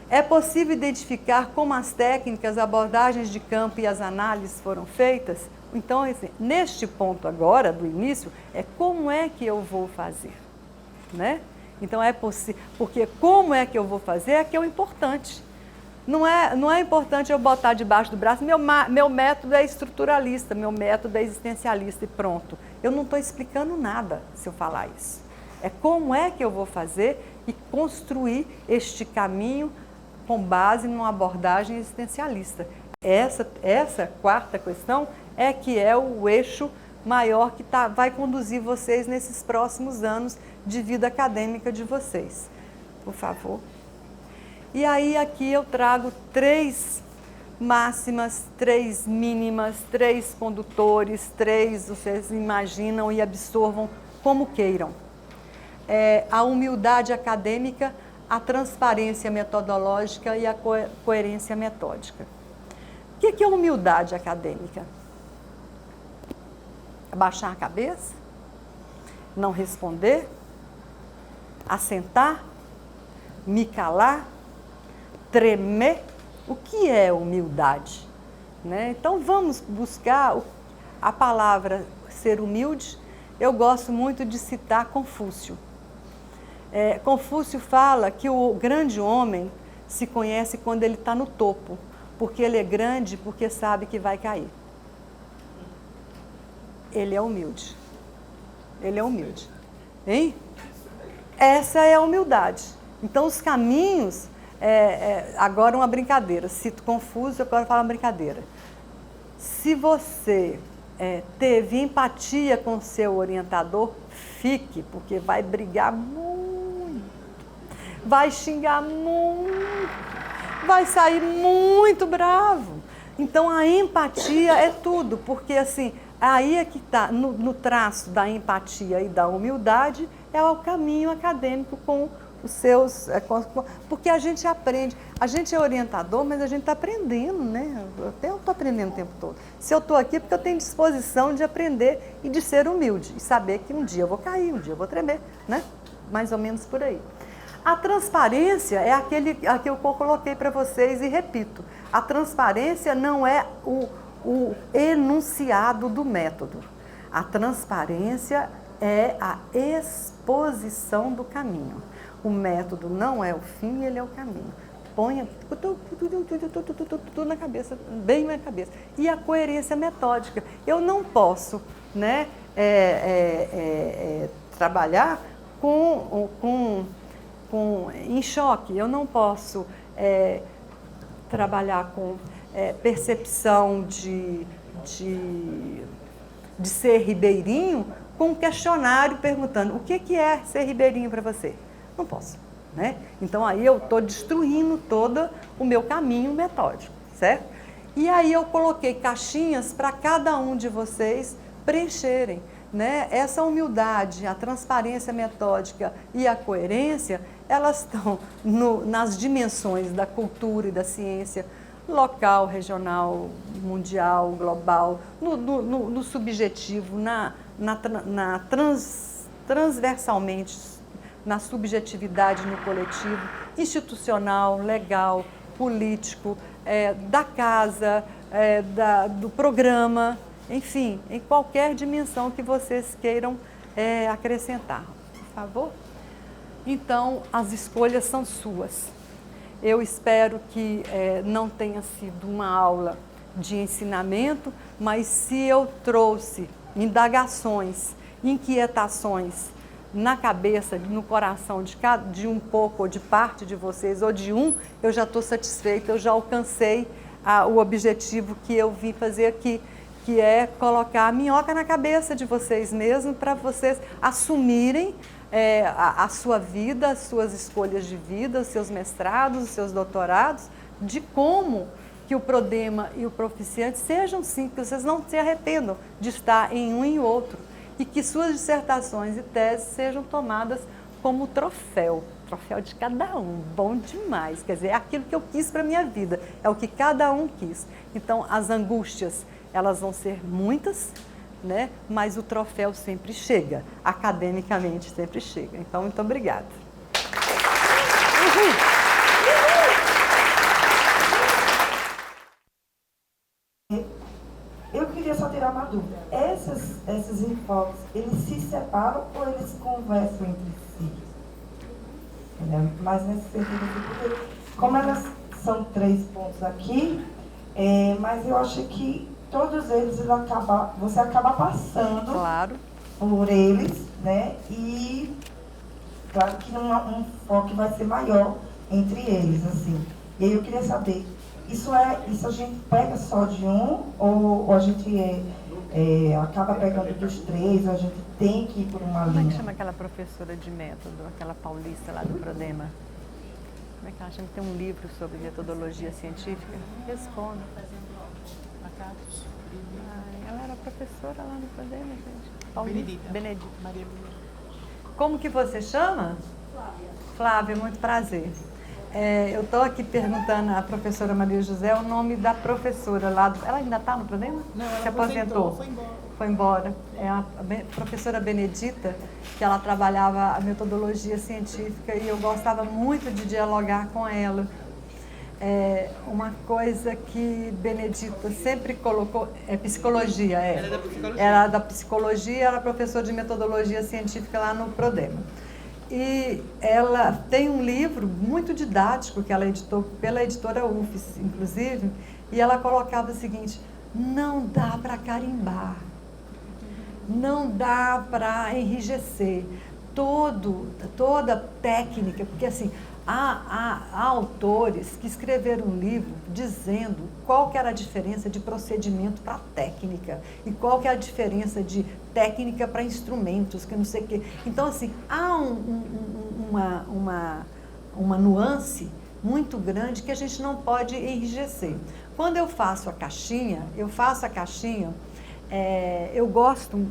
É possível identificar como as técnicas, abordagens de campo e as análises foram feitas? Então, assim, neste ponto agora, do início, como é que eu vou fazer, né? Então é possível, porque como é que eu vou fazer é que é o importante. Não é importante eu botar debaixo do braço, meu método é estruturalista, meu método é existencialista e pronto. Eu não estou explicando nada se eu falar isso. É como é que eu vou fazer e construir este caminho com base numa abordagem existencialista. Essa quarta questão é que é o eixo maior que vai conduzir vocês nesses próximos anos de vida acadêmica de vocês. Por favor. E aí aqui eu trago três máximas, 3 mínimas, 3 condutores, 3 vocês imaginam e absorvam como queiram. A humildade acadêmica, a transparência metodológica e a coerência metódica. O que é humildade acadêmica? Abaixar a cabeça? Não responder? Assentar? Me calar? Tremer? O que é humildade? Né? Então vamos buscar a palavra ser humilde. Eu gosto muito de citar Confúcio. Confúcio fala que o grande homem se conhece quando ele está no topo, porque ele é grande, porque sabe que vai cair. Ele é humilde. Ele é humilde. Hein? Essa é a humildade. Então os caminhos, agora uma brincadeira, cito Confúcio, agora falo uma brincadeira. Se você teve empatia com seu orientador, fique, porque vai brigar muito, vai xingar muito, vai sair muito bravo. Então a empatia é tudo, porque assim, aí é que está, no traço da empatia e da humildade, é o caminho acadêmico com os seus... porque a gente aprende, a gente é orientador, mas a gente está aprendendo, né? Eu estou aprendendo o tempo todo. Se eu estou aqui é porque eu tenho disposição de aprender e de ser humilde, e saber que um dia eu vou cair, um dia eu vou tremer, né? Mais ou menos por aí. A transparência é aquilo que eu coloquei para vocês e repito, a transparência não é o enunciado do método. A transparência é a exposição do caminho. O método não é o fim, ele é o caminho. Ponha tudo na cabeça, bem na cabeça. E a coerência metódica. Eu não posso, né, trabalhar em choque. Eu não posso trabalhar com percepção de ser ribeirinho com um questionário perguntando o que é ser ribeirinho para você. Não posso, né? Então aí eu estou destruindo todo o meu caminho metódico, certo? E aí eu coloquei caixinhas para cada um de vocês preencherem, né? Essa humildade, a transparência metódica e a coerência, elas estão nas dimensões da cultura e da ciência, local, regional, mundial, global, no subjetivo, transversalmente, na subjetividade no coletivo, institucional, legal, político, da casa, do programa, enfim, em qualquer dimensão que vocês queiram acrescentar. Por favor? Então, as escolhas são suas. Eu espero que não tenha sido uma aula de ensinamento, mas se eu trouxe indagações, inquietações na cabeça, no coração de um pouco, ou de parte de vocês, ou de eu já estou satisfeita, eu já alcancei o objetivo que eu vim fazer aqui, que é colocar a minhoca na cabeça de vocês mesmos, para vocês assumirem a sua vida, as suas escolhas de vida, os seus mestrados, os seus doutorados, de como que o Prodema e o Proficiente sejam sim, que vocês não se arrependam de estar em um e outro, e que suas dissertações e teses sejam tomadas como troféu de cada um, bom demais, quer dizer, é aquilo que eu quis para a minha vida, é o que cada um quis. Então, as angústias, elas vão ser muitas, né? Mas o troféu sempre chega, academicamente sempre chega. Então, muito obrigada. Eu queria só tirar uma dúvida. Esses enfoques, eles se separam ou eles conversam entre si? Mas nesse sentido, porque como elas são 3 pontos aqui, mas eu acho que todos eles você acaba passando por eles, né? E claro que um foco vai ser maior entre eles, assim. E aí eu queria saber, isso a gente pega só de um, ou a gente acaba pegando dos 3, ou a gente tem que ir por uma linha? Como é que chama aquela professora de método, aquela paulista lá do Prodema? Como é que ela chama? Tem um livro sobre metodologia científica? Responda. Ela era professora lá no Prodema, gente. Benedita. Maria Benedita. Como que você chama? Flávia, muito prazer. Eu estou aqui perguntando à professora Maria José o nome da professora lá. Ela ainda está no Prodema? Não, ela se aposentou. Foi embora. Foi embora. É a professora Benedita, que ela trabalhava a metodologia científica e eu gostava muito de dialogar com ela. Uma coisa que Benedita sempre colocou é psicologia. Ela é da psicologia. Era da psicologia, era professora de metodologia científica lá no Prodema. E ela tem um livro muito didático que ela editou pela editora UFES, inclusive, e ela colocava o seguinte: não dá para carimbar, não dá para enrijecer toda técnica, porque assim, há autores que escreveram um livro dizendo qual que era a diferença de procedimento para técnica e qual que é a diferença de técnica para instrumentos, que não sei o quê. Então, assim, há uma nuance muito grande que a gente não pode enrijecer. Quando eu faço a caixinha, eu gosto,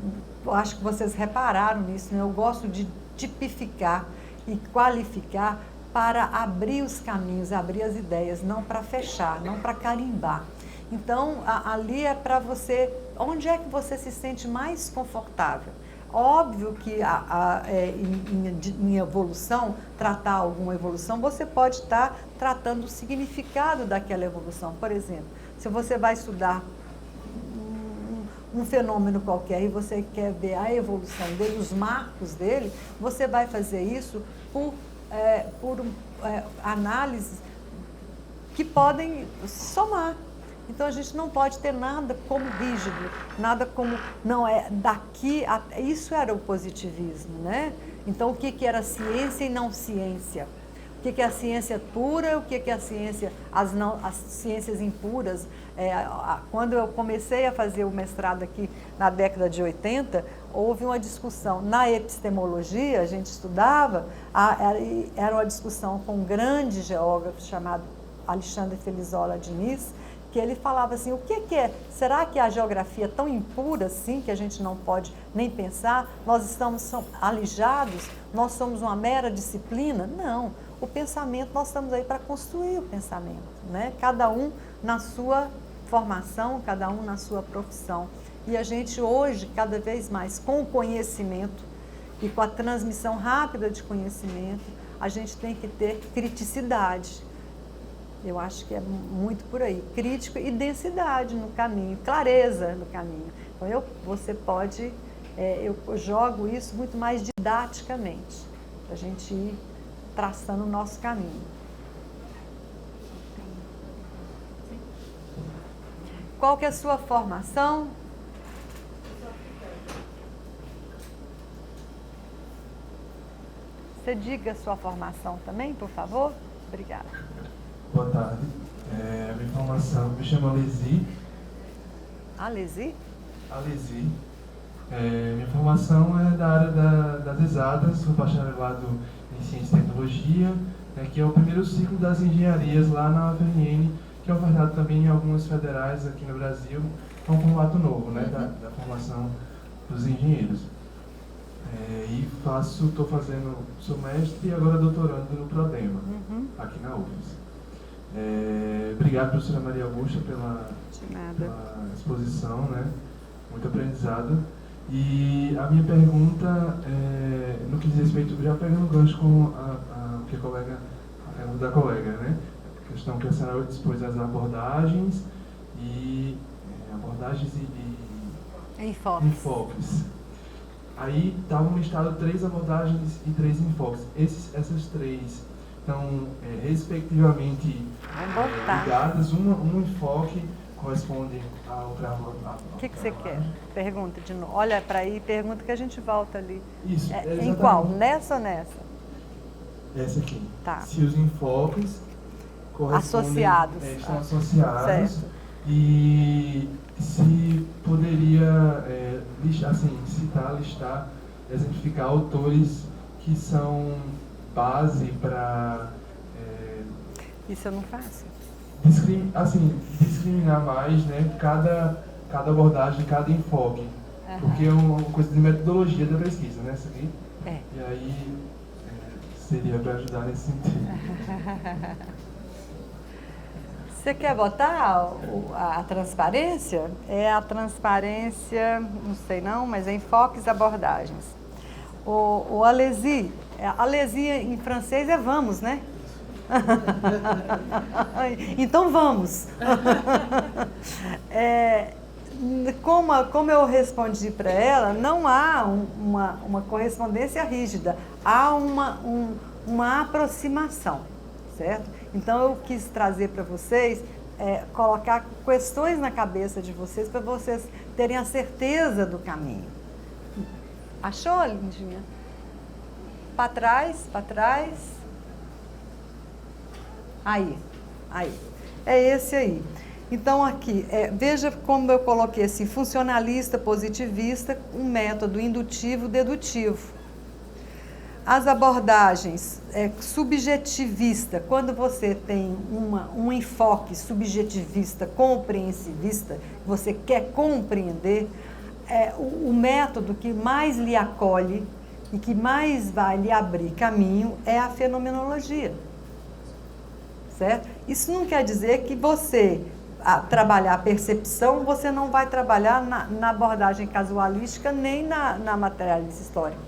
acho que vocês repararam nisso, né? Eu gosto de tipificar e qualificar para abrir os caminhos, abrir as ideias, não para fechar, não para carimbar. Então, ali é para você, onde é que você se sente mais confortável? Óbvio que em evolução, tratar alguma evolução, você pode estar tratando o significado daquela evolução. Por exemplo, se você vai estudar um fenômeno qualquer e você quer ver a evolução dele, os marcos dele, você vai fazer isso por análises que podem somar. Então a gente não pode ter nada como rígido, nada como não é daqui até. Isso era o positivismo, né? Então o que era ciência e não ciência? O que é a ciência pura, o que é a ciência, as ciências impuras? Quando eu comecei a fazer o mestrado aqui na década de 80, houve uma discussão. Na epistemologia, a gente estudava, era uma discussão com um grande geógrafo chamado Alexandre Felizola Diniz, que ele falava assim, o que é? Será que a geografia é tão impura assim, que a gente não pode nem pensar? Nós estamos alijados? Nós somos uma mera disciplina? Não. O pensamento, nós estamos aí para construir o pensamento, né? Cada um na sua formação, cada um na sua profissão. E a gente hoje, cada vez mais, com o conhecimento e com a transmissão rápida de conhecimento, a gente tem que ter criticidade. Eu acho que é muito por aí. Crítico e densidade no caminho, clareza no caminho. Então, você pode, eu jogo isso muito mais didaticamente, para a gente ir traçando o nosso caminho. Qual que é a sua formação? Você diga a sua formação também, por favor? Obrigada. Boa tarde. Minha formação, me chamo Alesi. Alesi? Alesi. Minha formação é da área das exatas, sou bacharelado em Ciência e Tecnologia, que é o primeiro ciclo das engenharias lá na UFRN, que é ofertado também em algumas federais aqui no Brasil, é um formato novo, né, da formação dos engenheiros. Sou mestre e agora doutorando no Prodema, aqui na UFES. Obrigado, professora Maria Augusta, pela exposição, né? Muito aprendizado. E a minha pergunta, no que diz respeito, já pegando o gancho com o que da colega, né? A questão que a senhora dispôs as abordagens e enfoques. Aí estavam listados 3 abordagens e 3 enfoques. Essas 3 estão respectivamente ligadas, um enfoque corresponde a outra abordagem. O que você quer? Pergunta de novo. Olha para aí e pergunta que a gente volta ali. Isso. Em qual? Nessa ou nessa? Essa aqui. Tá. Se os enfoques associados. Estão associados. Certo. E se poderia listar, exemplificar autores que são base para Isso eu não faço. Discriminar mais, né, cada abordagem, cada enfoque. Porque é uma coisa de metodologia da pesquisa, né, isso aqui? E aí seria para ajudar nesse sentido. Você quer botar a transparência? É a transparência, não sei não, mas é enfoques e abordagens. O allez-y em francês é vamos, né? Então vamos. Como eu respondi para ela, não há uma correspondência rígida, há uma aproximação, certo? Então eu quis trazer para vocês, colocar questões na cabeça de vocês para vocês terem a certeza do caminho. Achou, lindinha? Para trás, para trás. Aí. É esse aí. Então aqui, veja como eu coloquei assim, funcionalista, positivista, um método indutivo, dedutivo. As abordagens subjetivista, quando você tem um enfoque subjetivista, compreensivista, você quer compreender, o método que mais lhe acolhe e que mais vai lhe abrir caminho é a fenomenologia. Certo? Isso não quer dizer que você, trabalhar a percepção, você não vai trabalhar na abordagem casualística nem na materialista histórica.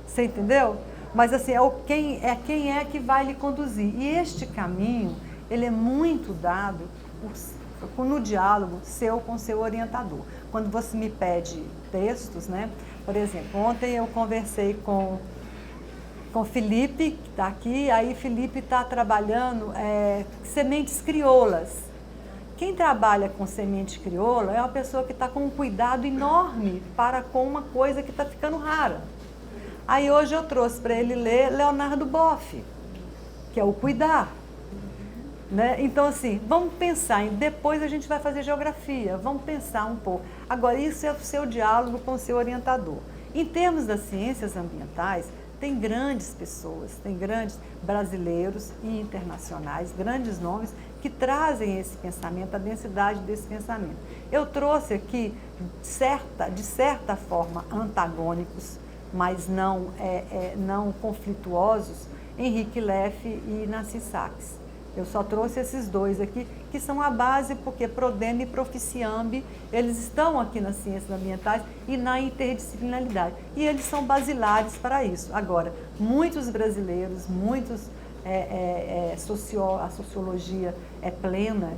Você entendeu? Mas assim, quem é que vai lhe conduzir. E este caminho, ele é muito dado no diálogo seu com seu orientador. Quando você me pede textos, né? Por exemplo, ontem eu conversei com Felipe, que está aqui, aí Felipe está trabalhando sementes crioulas. Quem trabalha com semente crioula é uma pessoa que está com um cuidado enorme para com uma coisa que está ficando rara. Aí hoje eu trouxe para ele ler Leonardo Boff, que é o cuidar. Né? Então assim, vamos pensar, depois a gente vai fazer geografia, vamos pensar um pouco. Agora, isso é o seu diálogo com o seu orientador. Em termos das ciências ambientais, tem grandes pessoas, tem grandes brasileiros e internacionais, grandes nomes que trazem esse pensamento, a densidade desse pensamento. Eu trouxe aqui, de certa forma, antagônicos, mas não conflituosos, Henrique Leff e Nancy Sachs. Eu só trouxe esses dois aqui, que são a base, porque Prodema e Proficiambi, eles estão aqui nas ciências ambientais e na interdisciplinaridade. E eles são basilares para isso. Agora, muitos brasileiros, a sociologia é plena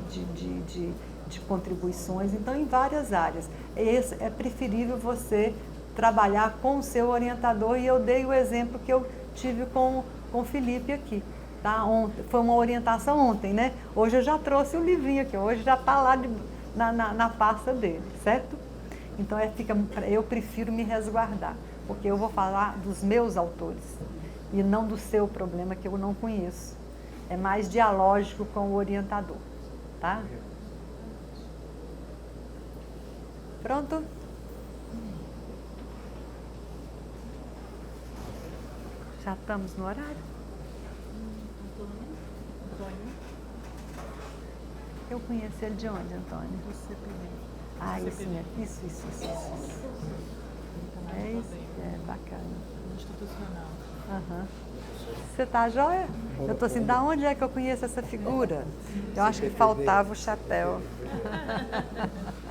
de contribuições, então em várias áreas. É preferível você trabalhar com o seu orientador, e eu dei o exemplo que eu tive com o Felipe aqui. Tá? Foi uma orientação ontem, né? Hoje eu já trouxe o livrinho aqui, hoje já está lá na pasta dele, certo? Então eu prefiro me resguardar, porque eu vou falar dos meus autores e não do seu problema que eu não conheço. É mais dialógico com o orientador, tá? Pronto? Já estamos no horário? Eu conheço ele de onde, Antônio? Do CPM. Ah, isso. É isso, bacana. Institucional. Uhum. Você tá joia? Eu tô assim, da onde é que eu conheço essa figura? Eu acho que faltava o chapéu.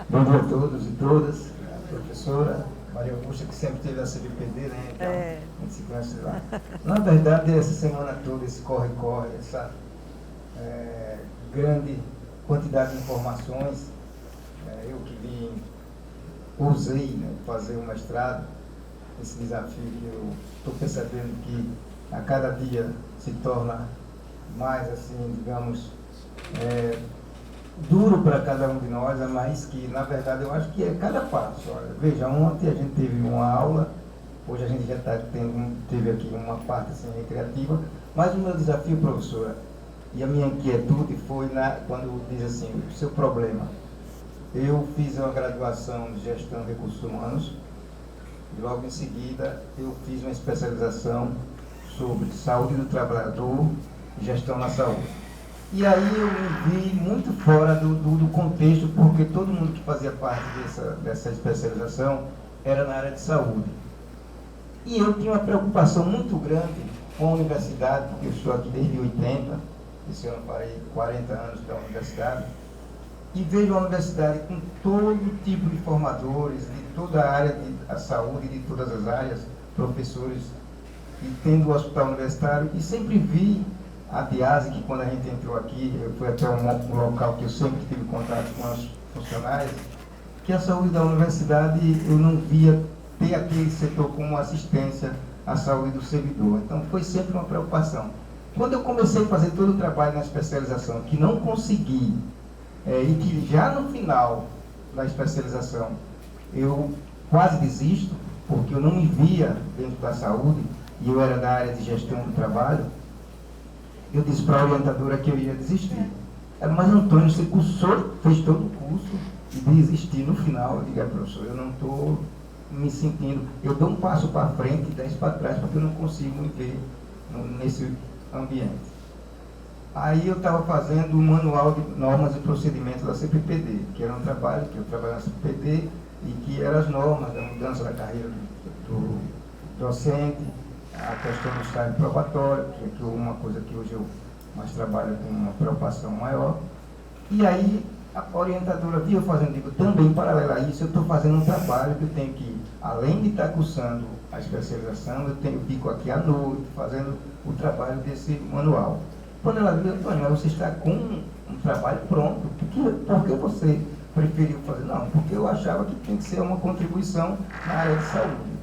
Bom dia a todos e todas. A professora Maria Augusta, que sempre teve a CBPD, né? Então, a gente se conhece lá. Na verdade, essa semana toda, esse corre-corre, essa grande quantidade de informações, eu que usei, né, fazer um mestrado, esse desafio que eu estou percebendo que a cada dia se torna mais, assim, digamos, duro para cada um de nós, mas que, na verdade, eu acho que é cada passo. Olha, veja, ontem a gente teve uma aula, hoje a gente já teve aqui uma parte assim, recreativa, mas o meu desafio, professora, e a minha inquietude foi quando diz assim, o seu problema. Eu fiz uma graduação de gestão de recursos humanos e logo em seguida eu fiz uma especialização sobre saúde do trabalhador e gestão na saúde. E aí eu me vi muito fora do contexto, porque todo mundo que fazia parte dessa especialização era na área de saúde. E eu tinha uma preocupação muito grande com a universidade, porque eu estou aqui desde 80, esse ano farei 40 anos da universidade, e vejo a universidade com todo tipo de formadores, de toda a área da saúde, de todas as áreas, professores, e tendo o hospital universitário, e sempre vi a DIASE, que quando a gente entrou aqui, foi até um local que eu sempre tive contato com os funcionários, que a saúde da universidade eu não via ter aquele setor como assistência à saúde do servidor. Então foi sempre uma preocupação. Quando eu comecei a fazer todo o trabalho na especialização, que não consegui, e que já no final da especialização eu quase desisto, porque eu não me via dentro da saúde, e eu era da área de gestão do trabalho, eu disse para a orientadora que eu ia desistir. Ela, mas Antônio, você cursou, fez todo o curso e desistir no final. Eu digo, professor, eu não estou me sentindo, eu dou um passo para frente e 10 para trás, porque eu não consigo me ver nesse ambiente. Aí eu estava fazendo o manual de normas e procedimentos da CPPD, que era um trabalho que eu trabalhava na CPPD e que eram as normas da mudança da carreira do docente, a questão do estágio probatório, que é uma coisa que hoje eu mais trabalho com uma preocupação maior. E aí a orientadora viu eu fazendo, digo, também paralelo a isso, eu estou fazendo um trabalho que eu tenho que, além de estar cursando a especialização, eu fico aqui à noite fazendo o trabalho desse manual. Quando ela viu, Antônio, mas você está com um trabalho pronto, por que você preferiu fazer? Não, porque eu achava que tinha que ser uma contribuição na área de saúde.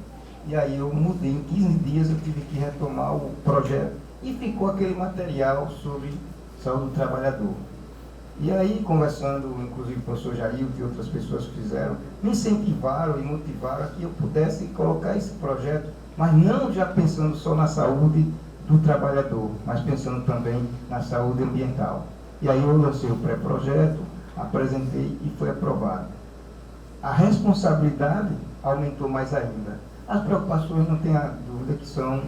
E aí eu mudei, em 15 dias eu tive que retomar o projeto e ficou aquele material sobre saúde do trabalhador. E aí, conversando, inclusive com o professor Jair e outras pessoas que fizeram, me incentivaram e motivaram a que eu pudesse colocar esse projeto, mas não já pensando só na saúde do trabalhador, mas pensando também na saúde ambiental. E aí eu lancei o pré-projeto, apresentei e foi aprovado. A responsabilidade aumentou mais ainda. As preocupações, não tenha dúvida, que são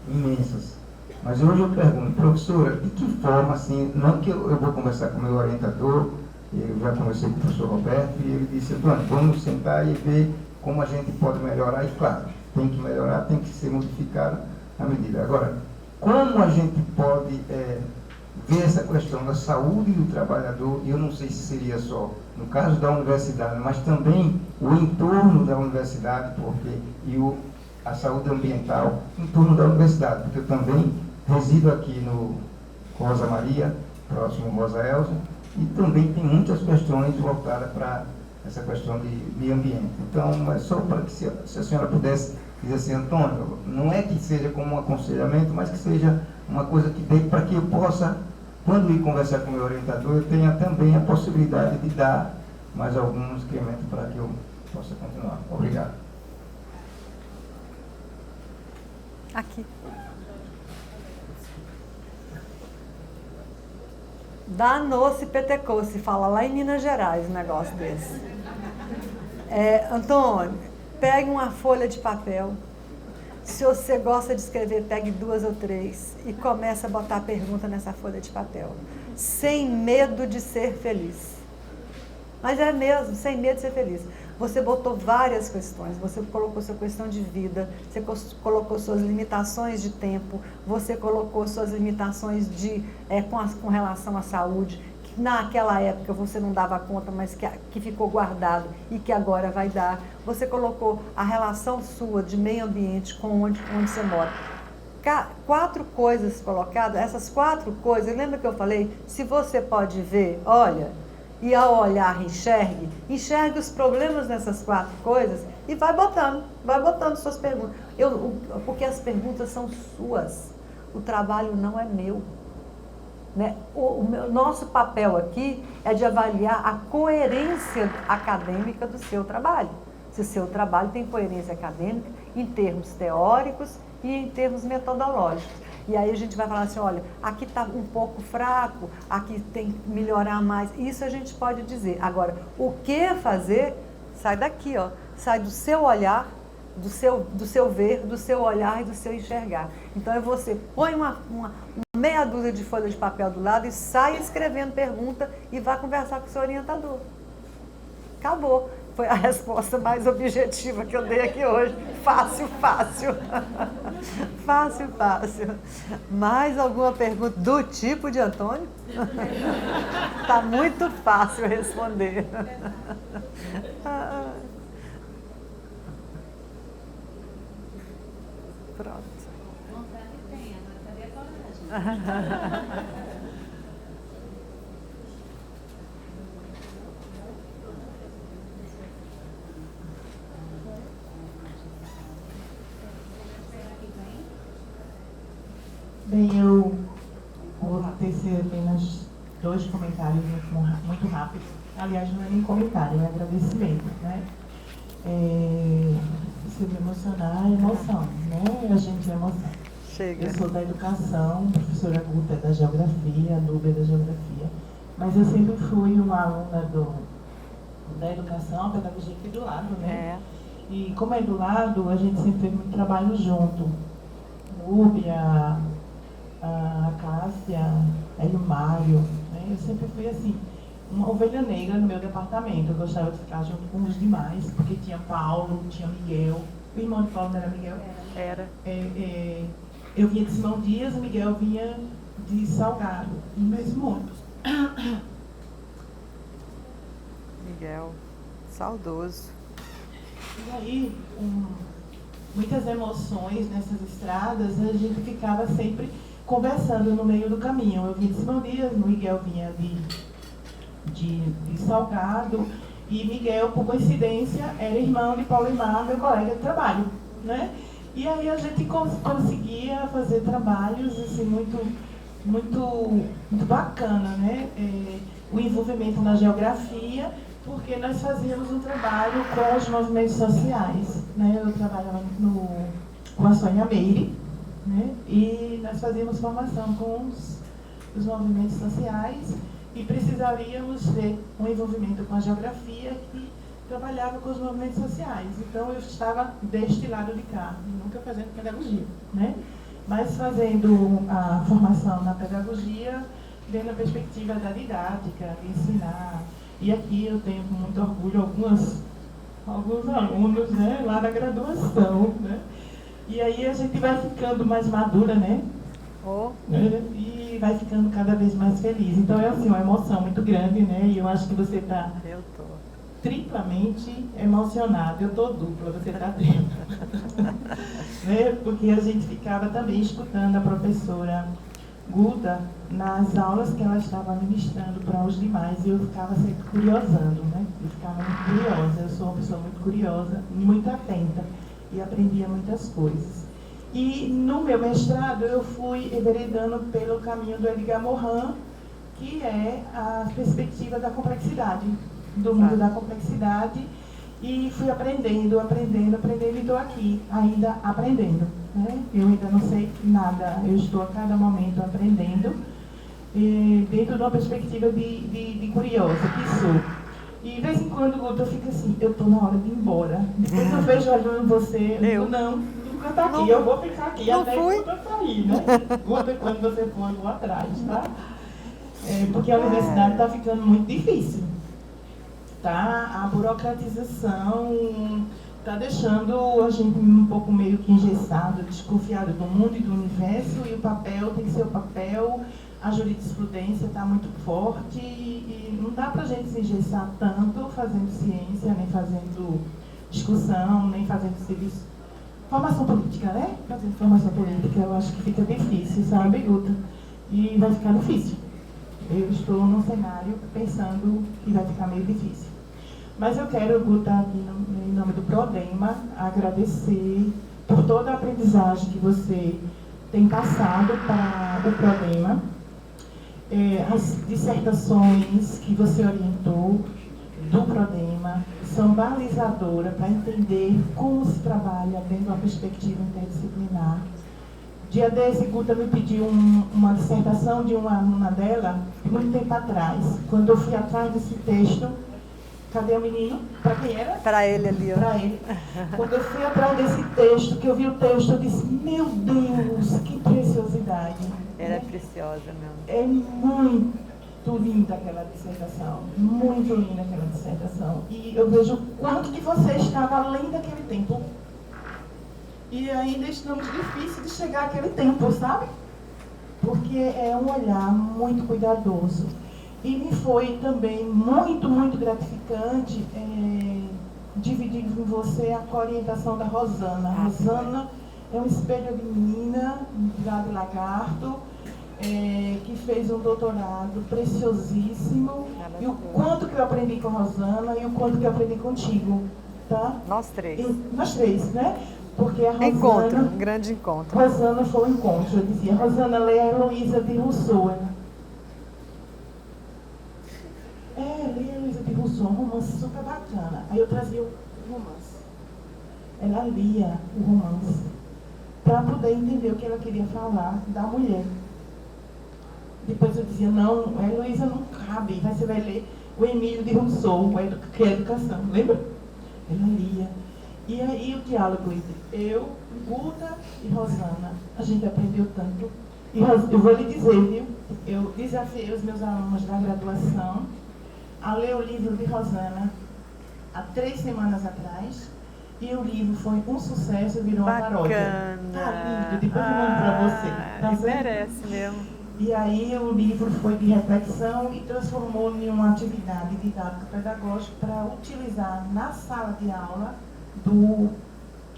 imensas. Mas hoje eu pergunto, professora, de que forma, assim, não que eu vou conversar com o meu orientador, eu já conversei com o professor Roberto, e ele disse, Antônio, vamos sentar e ver como a gente pode melhorar, e claro, tem que melhorar, tem que ser modificado à medida. Agora, como a gente pode ver essa questão da saúde do trabalhador, e eu não sei se seria só no caso da universidade, mas também o entorno da universidade, a saúde ambiental em torno da universidade, porque eu também resido aqui no Rosa Maria, próximo Rosa Elza, e também tem muitas questões voltadas para essa questão de meio ambiente. Então, mas só para que se a senhora pudesse dizer assim, Antônio, não é que seja como um aconselhamento, mas que seja uma coisa que dê para que eu possa, quando ir conversar com o meu orientador, eu tenha também a possibilidade de dar mais algum incremento para que eu possa continuar. Obrigado. Aqui. Danou-se, petecou-se, fala lá em Minas Gerais um negócio desse. Antônio, pegue uma folha de papel. Se você gosta de escrever, pegue 2 ou 3 e comece a botar a pergunta nessa folha de papel. Sem medo de ser feliz. Mas é mesmo, sem medo de ser feliz. Você botou várias questões, você colocou sua questão de vida, você colocou suas limitações de tempo, você colocou suas limitações com relação à saúde, que naquela época você não dava conta, mas que ficou guardado e que agora vai dar. Você colocou a relação sua de meio ambiente com onde você mora. 4 coisas colocadas, essas 4 coisas, lembra que eu falei? Se você pode ver, olha, e ao olhar enxergue os problemas nessas 4 coisas e vai botando suas perguntas. Porque as perguntas são suas, o trabalho não é meu. Né? Nosso papel aqui é de avaliar a coerência acadêmica do seu trabalho. Se o seu trabalho tem coerência acadêmica em termos teóricos e em termos metodológicos. E aí a gente vai falar assim, olha, aqui está um pouco fraco, aqui tem que melhorar mais. Isso a gente pode dizer. Agora, o que fazer, sai daqui, ó, sai do seu olhar, do seu ver, do seu olhar e do seu enxergar. Então, você põe uma meia dúzia de folha de papel do lado e sai escrevendo pergunta e vai conversar com o seu orientador. Acabou. Foi a resposta mais objetiva que eu dei aqui hoje. Fácil, fácil. Fácil, fácil. Mais alguma pergunta do tipo de Antônio? Está muito fácil responder. Pronto. Bem, eu vou tecer apenas 2 comentários muito rápidos. Aliás, não é nem comentário, é agradecimento, né? Se me emocionar, é emoção, né? A gente é emoção. Chega. Eu sou da educação, professora Guta é da geografia, a Nubia é da geografia, mas eu sempre fui uma aluna da educação, a pedagogia aqui do lado, né? E como é do lado, a gente sempre fez muito trabalho junto. Núbia, a Cássia, o Mário, né? Eu sempre fui assim, uma ovelha negra no meu departamento. Eu gostava de ficar junto com os demais, porque tinha Paulo, tinha Miguel. O irmão de Paulo não era Miguel? Era. Eu vinha de Simão Dias, o Miguel vinha de Salgado, no mesmo ônibus. Miguel, saudoso. E aí, muitas emoções nessas estradas, a gente ficava sempre conversando no meio do caminho. Eu vinha de Simão Dias, o Miguel vinha de Salgado, e Miguel, por coincidência, era irmão de Paulo Imar, meu colega de trabalho, né? E aí a gente conseguia fazer trabalhos assim, muito bacana, né? O envolvimento na geografia, porque nós fazíamos um trabalho com os movimentos sociais, né? Eu trabalhava com a Sônia Meire, né? E nós fazíamos formação com os movimentos sociais e precisaríamos ter um envolvimento com a geografia que trabalhava com os movimentos sociais. Então eu estava deste lado de cá, nunca fazendo pedagogia, né? Mas fazendo a formação na pedagogia, dentro da perspectiva da didática, de ensinar. E aqui eu tenho com muito orgulho alguns alunos, né, lá da graduação, né? E aí a gente vai ficando mais madura, né? E vai ficando cada vez mais feliz. Então é assim, uma emoção muito grande, né? E eu acho que você está triplamente emocionado. Eu estou dupla, você está tripla. Né? Porque a gente ficava também escutando a professora Guta nas aulas que ela estava ministrando para os demais, e eu ficava sempre curiosando, né? Eu ficava muito curiosa. Eu sou uma pessoa muito curiosa, muito atenta, e aprendia muitas coisas. E no meu mestrado eu fui enveredando pelo caminho do Edgar Morin, que é a perspectiva da complexidade, do mundo da complexidade, e fui aprendendo, e estou aqui ainda aprendendo, né? Eu ainda não sei nada, eu estou a cada momento aprendendo, dentro de uma perspectiva de curiosa que sou. E de vez em quando eu fico assim, eu estou na hora de ir embora. Depois eu vejo olhando você, eu digo, não, nunca está aqui, eu vou ficar aqui até quando eu sair, né? Quando você for, eu vou atrás, tá? Porque a universidade está ficando muito difícil. Tá? A burocratização está deixando a gente um pouco meio que engessado, desconfiado do mundo e do universo, e o papel tem que ser o papel, a jurisprudência está muito forte e não dá para a gente se engessar tanto fazendo ciência, nem fazendo discussão, nem fazendo serviço. Formação política, né? Fazendo formação política, eu acho que fica difícil, sabe, Guta? E vai ficar difícil. Eu estou num cenário pensando que vai ficar meio difícil. Mas eu quero, Guta, aqui em nome do Prodema, agradecer por toda a aprendizagem que você tem passado para o Prodema, as dissertações que você orientou do Prodema são balizadoras para entender como se trabalha dentro de uma perspectiva interdisciplinar. Dia desse, Guta me pediu uma dissertação de uma aluna dela, muito tempo atrás. Quando eu fui atrás desse texto, Cadê o menino? Para quem era? Para ele ali. Para ele. Quando eu fui atrás desse texto, que eu vi o texto, eu disse, meu Deus, que preciosidade. Era preciosa mesmo. É muito linda aquela dissertação. Muito linda aquela dissertação. E eu vejo o quanto que você estava além daquele tempo. E ainda estamos difícil de chegar àquele tempo, sabe? Porque é um olhar muito cuidadoso. E me foi também muito, muito gratificante dividir com você a orientação da Rosana. A Rosana é um espelho de menina, lá de Lagarto, que fez um doutorado preciosíssimo. E o quanto que eu aprendi com a Rosana e o quanto que eu aprendi contigo. Tá? Nós três. Nós três, né? Porque a Rosana... Encontro, um grande encontro. Rosana foi um encontro. Eu dizia, Rosana, lê a Heloísa de Rousseau. Lê a Heloísa de Rousseau, um romance super bacana. Aí eu trazia o romance. Ela lia o romance para poder entender o que ela queria falar da mulher. Depois eu dizia, não, a Heloísa não cabe. Você vai ler o Emílio de Rousseau, que é educação, lembra? Ela lia. E aí o diálogo entre eu, Guta e Rosana. A gente aprendeu tanto. E eu vou lhe dizer, viu? Eu desafiei os meus alunos da graduação a ler o livro de Rosana há 3 semanas atrás. E o livro foi um sucesso, virou uma paródia. Tá lindo, depois eu mando para você. Tá certo? Merece mesmo. E aí o livro foi de reflexão e transformou em uma atividade didática pedagógica para utilizar na sala de aula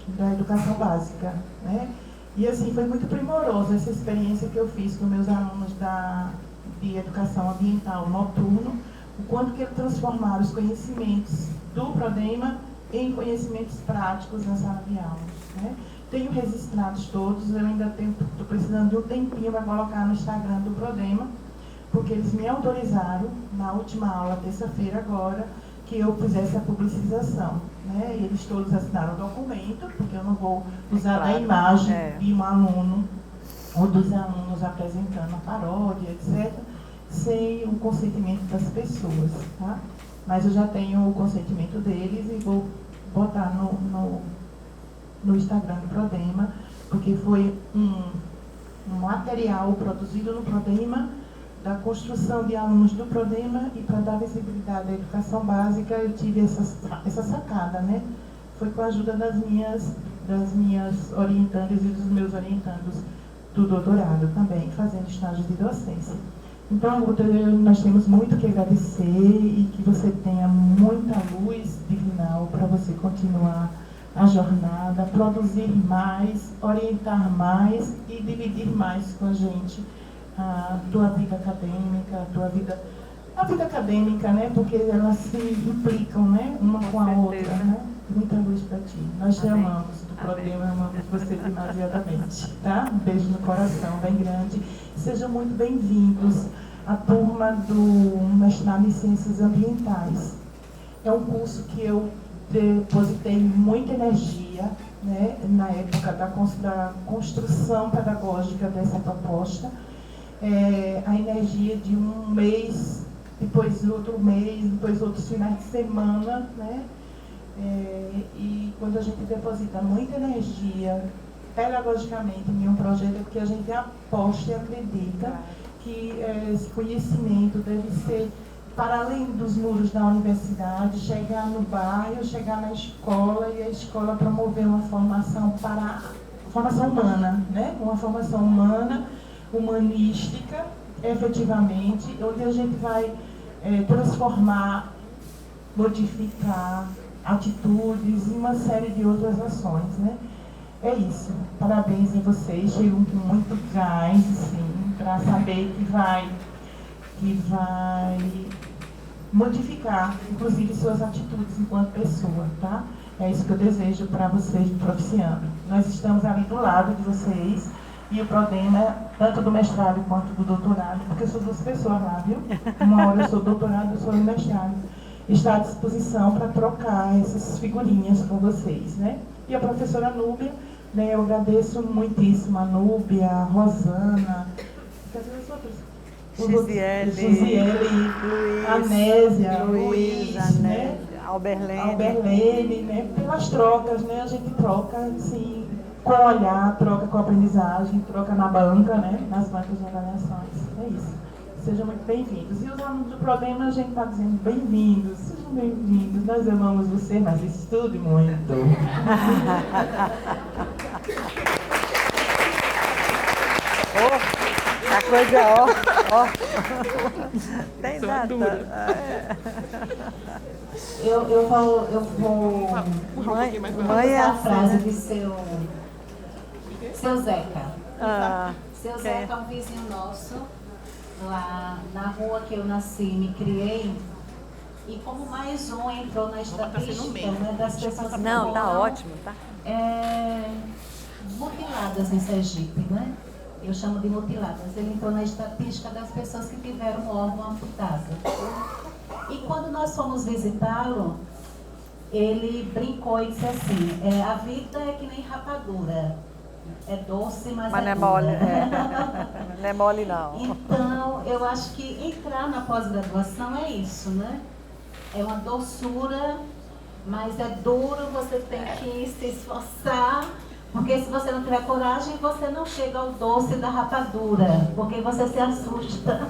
da educação básica, né? E assim, foi muito primorosa essa experiência que eu fiz com meus alunos de educação ambiental noturno, o quanto que eles transformaram os conhecimentos do Prodema em conhecimentos práticos na sala de aula, né? Tenho registrados todos, eu ainda estou precisando de um tempinho para colocar no Instagram do Prodema, porque eles me autorizaram, na última aula, terça-feira agora, que eu fizesse a publicização, né? E eles todos assinaram o documento, porque eu não vou usar a imagem de um aluno ou dos alunos apresentando a paródia, etc., sem o consentimento das pessoas, tá? Mas eu já tenho o consentimento deles e vou botar no Instagram do Prodema, porque foi um material produzido no Prodema, da construção de alunos do Prodema, e para dar visibilidade à educação básica eu tive essa sacada, né? Foi com a ajuda das minhas orientandas e dos meus orientandos do doutorado também, fazendo estágio de docência. Então, Guta, nós temos muito que agradecer e que você tenha muita luz divinal para você continuar a jornada, produzir mais, orientar mais e dividir mais com a gente a tua vida acadêmica, a vida acadêmica, né? Porque elas se implicam, né? Uma com a outra, né? Muita luz para ti. Nós te amamos, do Prodema, amamos você demasiadamente, tá? Um beijo no coração, bem grande. Sejam muito bem-vindos à turma do mestrado em Ciências Ambientais. É um curso que eu depositei muita energia, né? Na época da construção pedagógica dessa proposta. A energia de um mês, depois outro mês, depois outros finais de semana, né? E quando a gente deposita muita energia pedagogicamente em um projeto, é porque a gente aposta e acredita que esse conhecimento deve ser para além dos muros da universidade, chegar no bairro, chegar na escola, e a escola promover uma formação humana, né? Uma formação humana, humanística, efetivamente, onde a gente vai transformar, modificar atitudes e uma série de outras ações, né? É isso. Parabéns a vocês. Chegam com muito gás, sim, para saber que vai modificar, inclusive, suas atitudes enquanto pessoa, tá? É isso que eu desejo para vocês, Proficiando. Nós estamos ali do lado de vocês. E o Prodema, tanto do mestrado quanto do doutorado, porque eu sou 2 pessoas lá, viu? Uma hora eu sou doutorado, eu sou mestrado. Está à disposição para trocar essas figurinhas com vocês, né? E a professora Núbia, né? Eu agradeço muitíssimo a Núbia, a Rosana, cadê as outras? Giziele, Anésia, Luiz, né? Alberlene, né? Pelas trocas, né? A gente troca, assim, com o olhar, troca com a aprendizagem, troca na banca, né? Nas bancas de avaliações. É isso. Sejam muito bem-vindos. E os alunos do programa, a gente está dizendo bem-vindos, sejam bem-vindos. Nós amamos você, mas estude muito. A coisa, ó. Tem nada. Eu vou mãe a frase de seu Zeca. Seu Zeca é um vizinho nosso, lá na rua que eu nasci, me criei. E como mais um entrou na estatística, né, das pessoas que não, tá ótimo, tá? Mutiladas em Sergipe, né? Eu chamo de mutiladas. Ele entrou na estatística das pessoas que tiveram um órgão amputado. E quando nós fomos visitá-lo, ele brincou e disse assim, a vida é que nem rapadura. É doce, mas não é mole. Não é mole, não. Então, eu acho que entrar na pós-graduação é isso, né? É uma doçura, mas é duro, você tem que se esforçar. Porque se você não tiver coragem, você não chega ao doce da rapadura. Porque você se assusta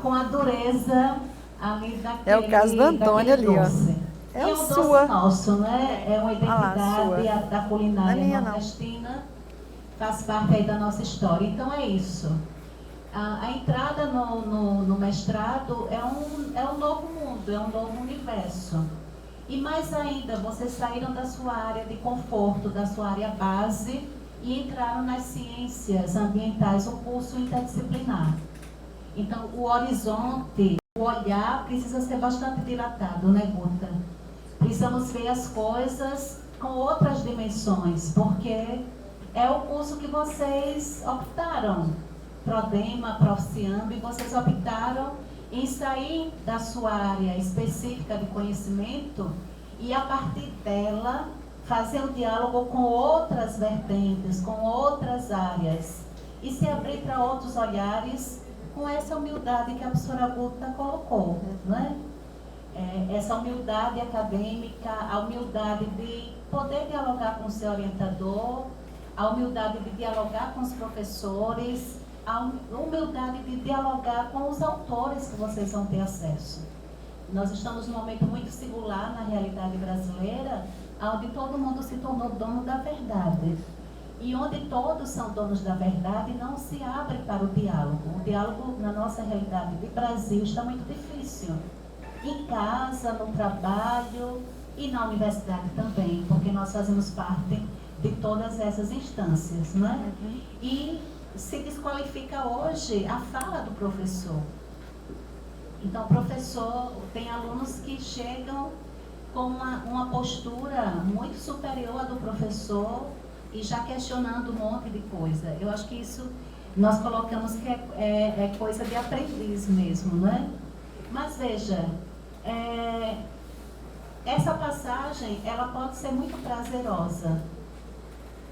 com a dureza ali daquele. É o caso do Antônio ali, doce. ó. É o o doce sua. nosso, né? É uma identidade da culinária nordestina. Faz parte aí da nossa história. Então é isso. A entrada no mestrado é um novo mundo, é um novo universo. E mais ainda, vocês saíram da sua área de conforto, da sua área base e entraram nas ciências ambientais, um curso interdisciplinar. Então, o horizonte, o olhar precisa ser bastante dilatado, né, Guta? Precisamos ver as coisas com outras dimensões, porque é o curso que vocês optaram. Prodema, Proficiamb, e vocês optaram em sair da sua área específica de conhecimento e, a partir dela, fazer o diálogo com outras vertentes, com outras áreas e se abrir para outros olhares com essa humildade que a professora Guta colocou, né? Essa humildade acadêmica, a humildade de poder dialogar com o seu orientador, a humildade de dialogar com os professores, a humildade de dialogar com os autores que vocês vão ter acesso. Nós estamos num momento muito singular na realidade brasileira, onde todo mundo se tornou dono da verdade. E onde todos são donos da verdade, não se abre para o diálogo. O diálogo, na nossa realidade de Brasil, está muito difícil. Em casa, no trabalho e na universidade também, porque nós fazemos parte de todas essas instâncias, não é? E se desqualifica hoje a fala do professor. Então, o professor, tem alunos que chegam com uma postura muito superior à do professor e já questionando um monte de coisa. Eu acho que isso nós colocamos que é coisa de aprendiz mesmo, não é? Mas veja, essa passagem, ela pode ser muito prazerosa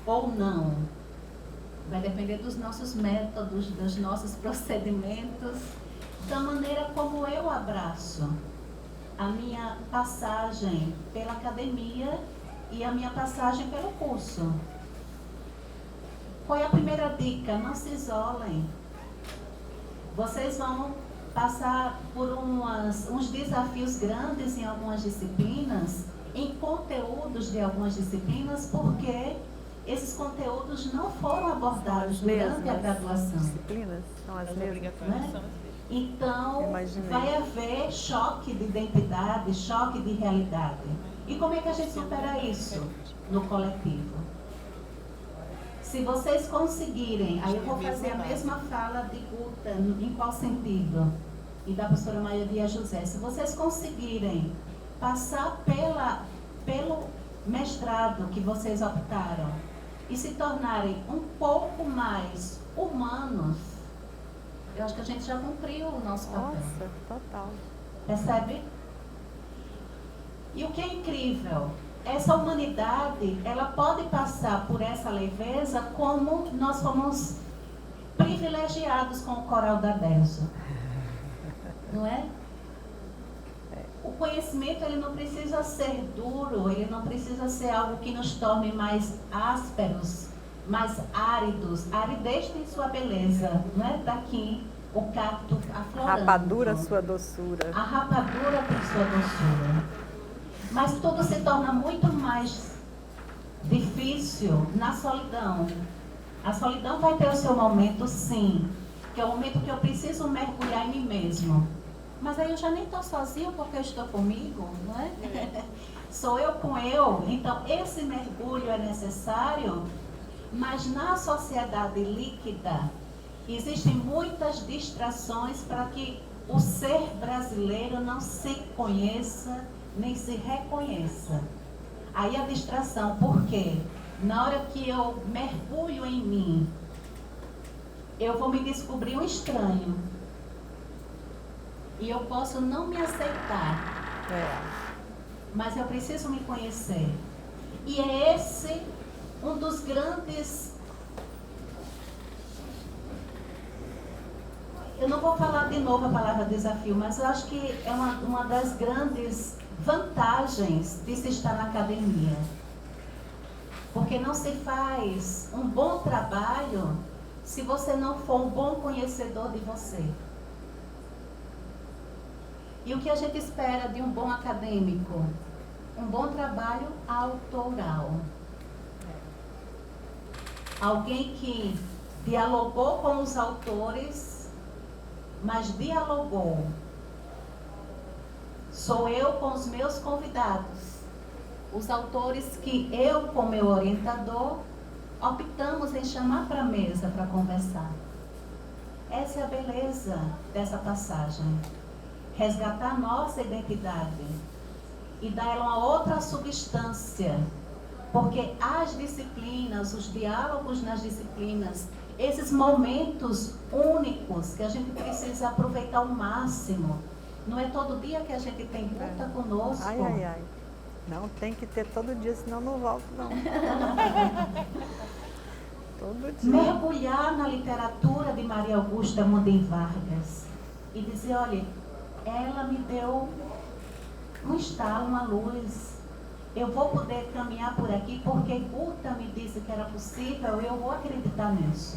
ou não. Vai depender dos nossos métodos, dos nossos procedimentos, da maneira como eu abraço a minha passagem pela academia e a minha passagem pelo curso. Qual é a primeira dica? Não se isolem. Vocês vão passar por uns desafios grandes em algumas disciplinas, em conteúdos de algumas disciplinas, porque esses conteúdos não foram abordados durante a graduação. Disciplinas são as mesmas, né? Então, vai haver choque de identidade, choque de realidade. E como é que a gente supera isso no coletivo? Se vocês conseguirem, aí eu vou fazer a mesma fala de Guta, em qual sentido? E da professora Maria José. Se vocês conseguirem passar pelo mestrado que vocês optaram e se tornarem um pouco mais humanos, eu acho que a gente já cumpriu o nosso papel. Nossa, total. Percebe? E o que é incrível, essa humanidade, ela pode passar por essa leveza como nós fomos privilegiados com o coral da Deso. Não é? conhecimento ele não precisa ser duro, ele não precisa ser algo que nos torne mais ásperos, mais áridos. A aridez tem sua beleza, não é? Daqui o cacto aflorando. Rapadura, sua doçura. A rapadura tem sua doçura. Mas tudo se torna muito mais difícil na solidão. A solidão vai ter o seu momento, sim, que é o momento que eu preciso mergulhar em mim mesmo. Mas aí eu já nem estou sozinho porque eu estou comigo, não é? Sou eu com eu. Então, esse mergulho é necessário, mas na sociedade líquida, existem muitas distrações para que o ser brasileiro não se conheça, nem se reconheça. Aí a distração, por quê? Na hora que eu mergulho em mim, eu vou me descobrir um estranho. E eu posso não me aceitar. Mas eu preciso me conhecer. E é esse um dos grandes... Eu não vou falar de novo a palavra desafio, mas eu acho que é uma das grandes vantagens de se estar na academia. Porque não se faz um bom trabalho se você não for um bom conhecedor de você. E o que a gente espera de um bom acadêmico? Um bom trabalho autoral. Alguém que dialogou com os autores, mas dialogou. Sou eu com os meus convidados. Os autores que eu, com meu orientador, optamos em chamar para a mesa para conversar. Essa é a beleza dessa passagem. Resgatar nossa identidade e dar ela uma outra substância. Porque as disciplinas, os diálogos nas disciplinas, esses momentos únicos que a gente precisa aproveitar ao máximo. Não é todo dia que a gente tem Guta conosco. Ai, ai, ai. Não, tem que ter todo dia, senão não volto, não. Todo dia. Mergulhar na literatura de Maria Augusta Mundem Vargas e dizer, olha, ela me deu um estalo, uma luz. Eu vou poder caminhar por aqui porque Guta me disse que era possível, eu vou acreditar nisso.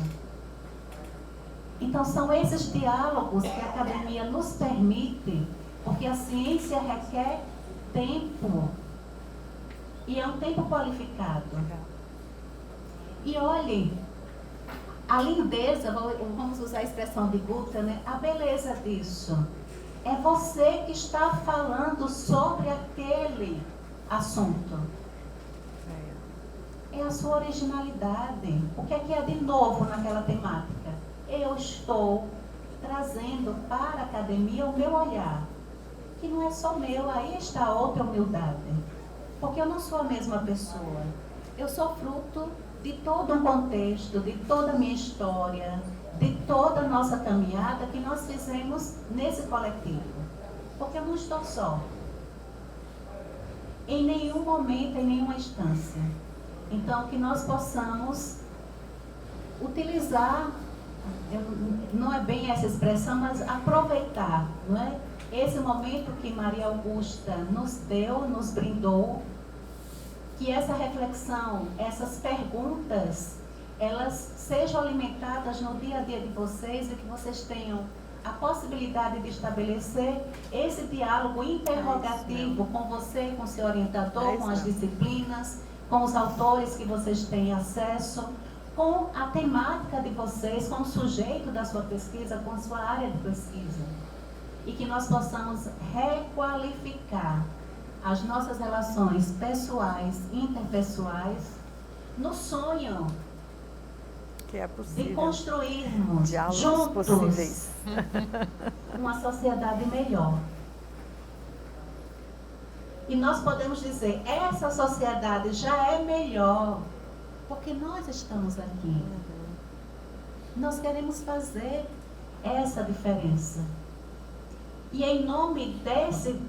Então são esses diálogos que a academia nos permite, porque a ciência requer tempo. E é um tempo qualificado. E olhem, a lindeza, vamos usar a expressão de Guta, né? A beleza disso. É você que está falando sobre aquele assunto. É a sua originalidade. O que é de novo naquela temática? Eu estou trazendo para a academia o meu olhar, que não é só meu, aí está outra humildade. Porque eu não sou a mesma pessoa. Eu sou fruto de todo um contexto, de toda a minha história, de toda a nossa caminhada que nós fizemos nesse coletivo. Porque eu não estou só. Em nenhum momento, em nenhuma instância. Então, que nós possamos utilizar, não é bem essa expressão, mas aproveitar, não é? Esse momento que Maria Augusta nos deu, nos brindou, que essa reflexão, essas perguntas, elas sejam alimentadas no dia a dia de vocês e que vocês tenham a possibilidade de estabelecer esse diálogo interrogativo com você, com seu orientador, com as disciplinas, com os autores que vocês têm acesso, com a temática de vocês, com o sujeito da sua pesquisa, com a sua área de pesquisa. E que nós possamos requalificar as nossas relações pessoais, interpessoais, no sonho que é possível de construirmos juntos possíveis uma sociedade melhor. E nós podemos dizer, essa sociedade já é melhor, porque nós estamos aqui. Nós queremos fazer essa diferença. E em nome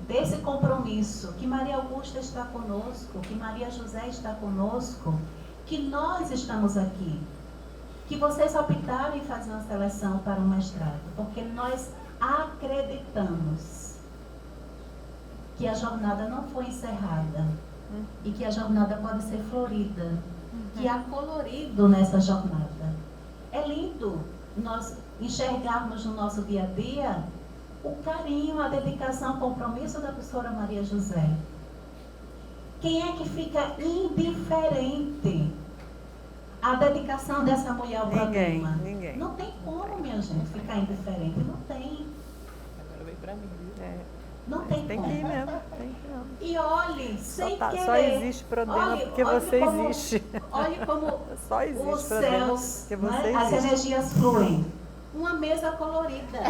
desse compromisso, que Maria Augusta está conosco, que Maria José está conosco, que nós estamos aqui, que vocês optaram em fazer uma seleção para o mestrado, porque nós acreditamos que que a jornada não foi encerrada e que a jornada pode ser florida, que há colorido nessa jornada. É lindo nós enxergarmos no nosso dia a dia o carinho, a dedicação, o compromisso da professora Maria José. Quem é que fica indiferente à dedicação dessa mulher ao programa? Ninguém. Não tem como, minha gente, ficar indiferente. Não tem. Agora veio pra mim. Não tem Tem como. que ir mesmo, tem que ir mesmo. E olhe, sem querer. Só existe problema porque você existe. Olhe como Só existe os problema céus, porque você as existe. energias fluem. Uma mesa colorida.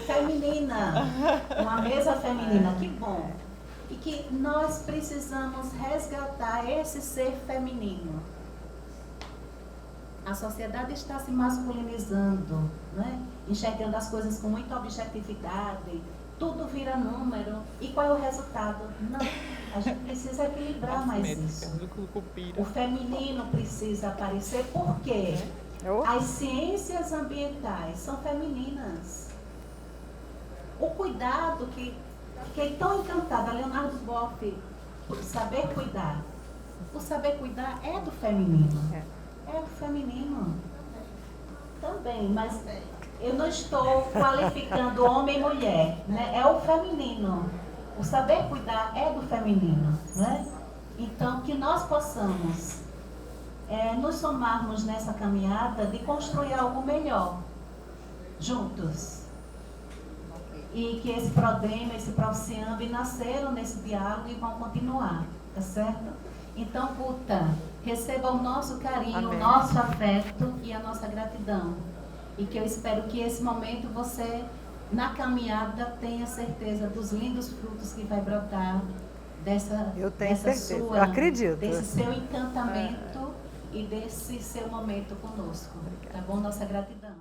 Feminina. Uma mesa feminina. Que bom. E que nós precisamos resgatar esse ser feminino. A sociedade está se masculinizando, né? Enxergando as coisas com muita objetividade, tudo vira número. E qual é o resultado? Não, a gente precisa equilibrar mais isso. O feminino precisa aparecer, por quê? As ciências ambientais são femininas. O cuidado que fiquei tão encantada, Leonardo Boff, por saber cuidar. O saber cuidar é do feminino. É o feminino também, mas eu não estou qualificando homem e mulher, né? É o feminino. O saber cuidar é do feminino, né? Então, que nós possamos nos somarmos nessa caminhada de construir algo melhor, juntos. E que esse Prodema, esse Profciamb nasceram nesse diálogo e vão continuar, tá certo? Então, Guta, receba o nosso carinho, Amém. O nosso afeto e a nossa gratidão. E que eu espero que esse momento você, na caminhada, tenha certeza dos lindos frutos que vai brotar dessa, Eu tenho dessa certeza, sua, eu acredito. desse seu encantamento e desse seu momento conosco. Tá bom? Nossa gratidão.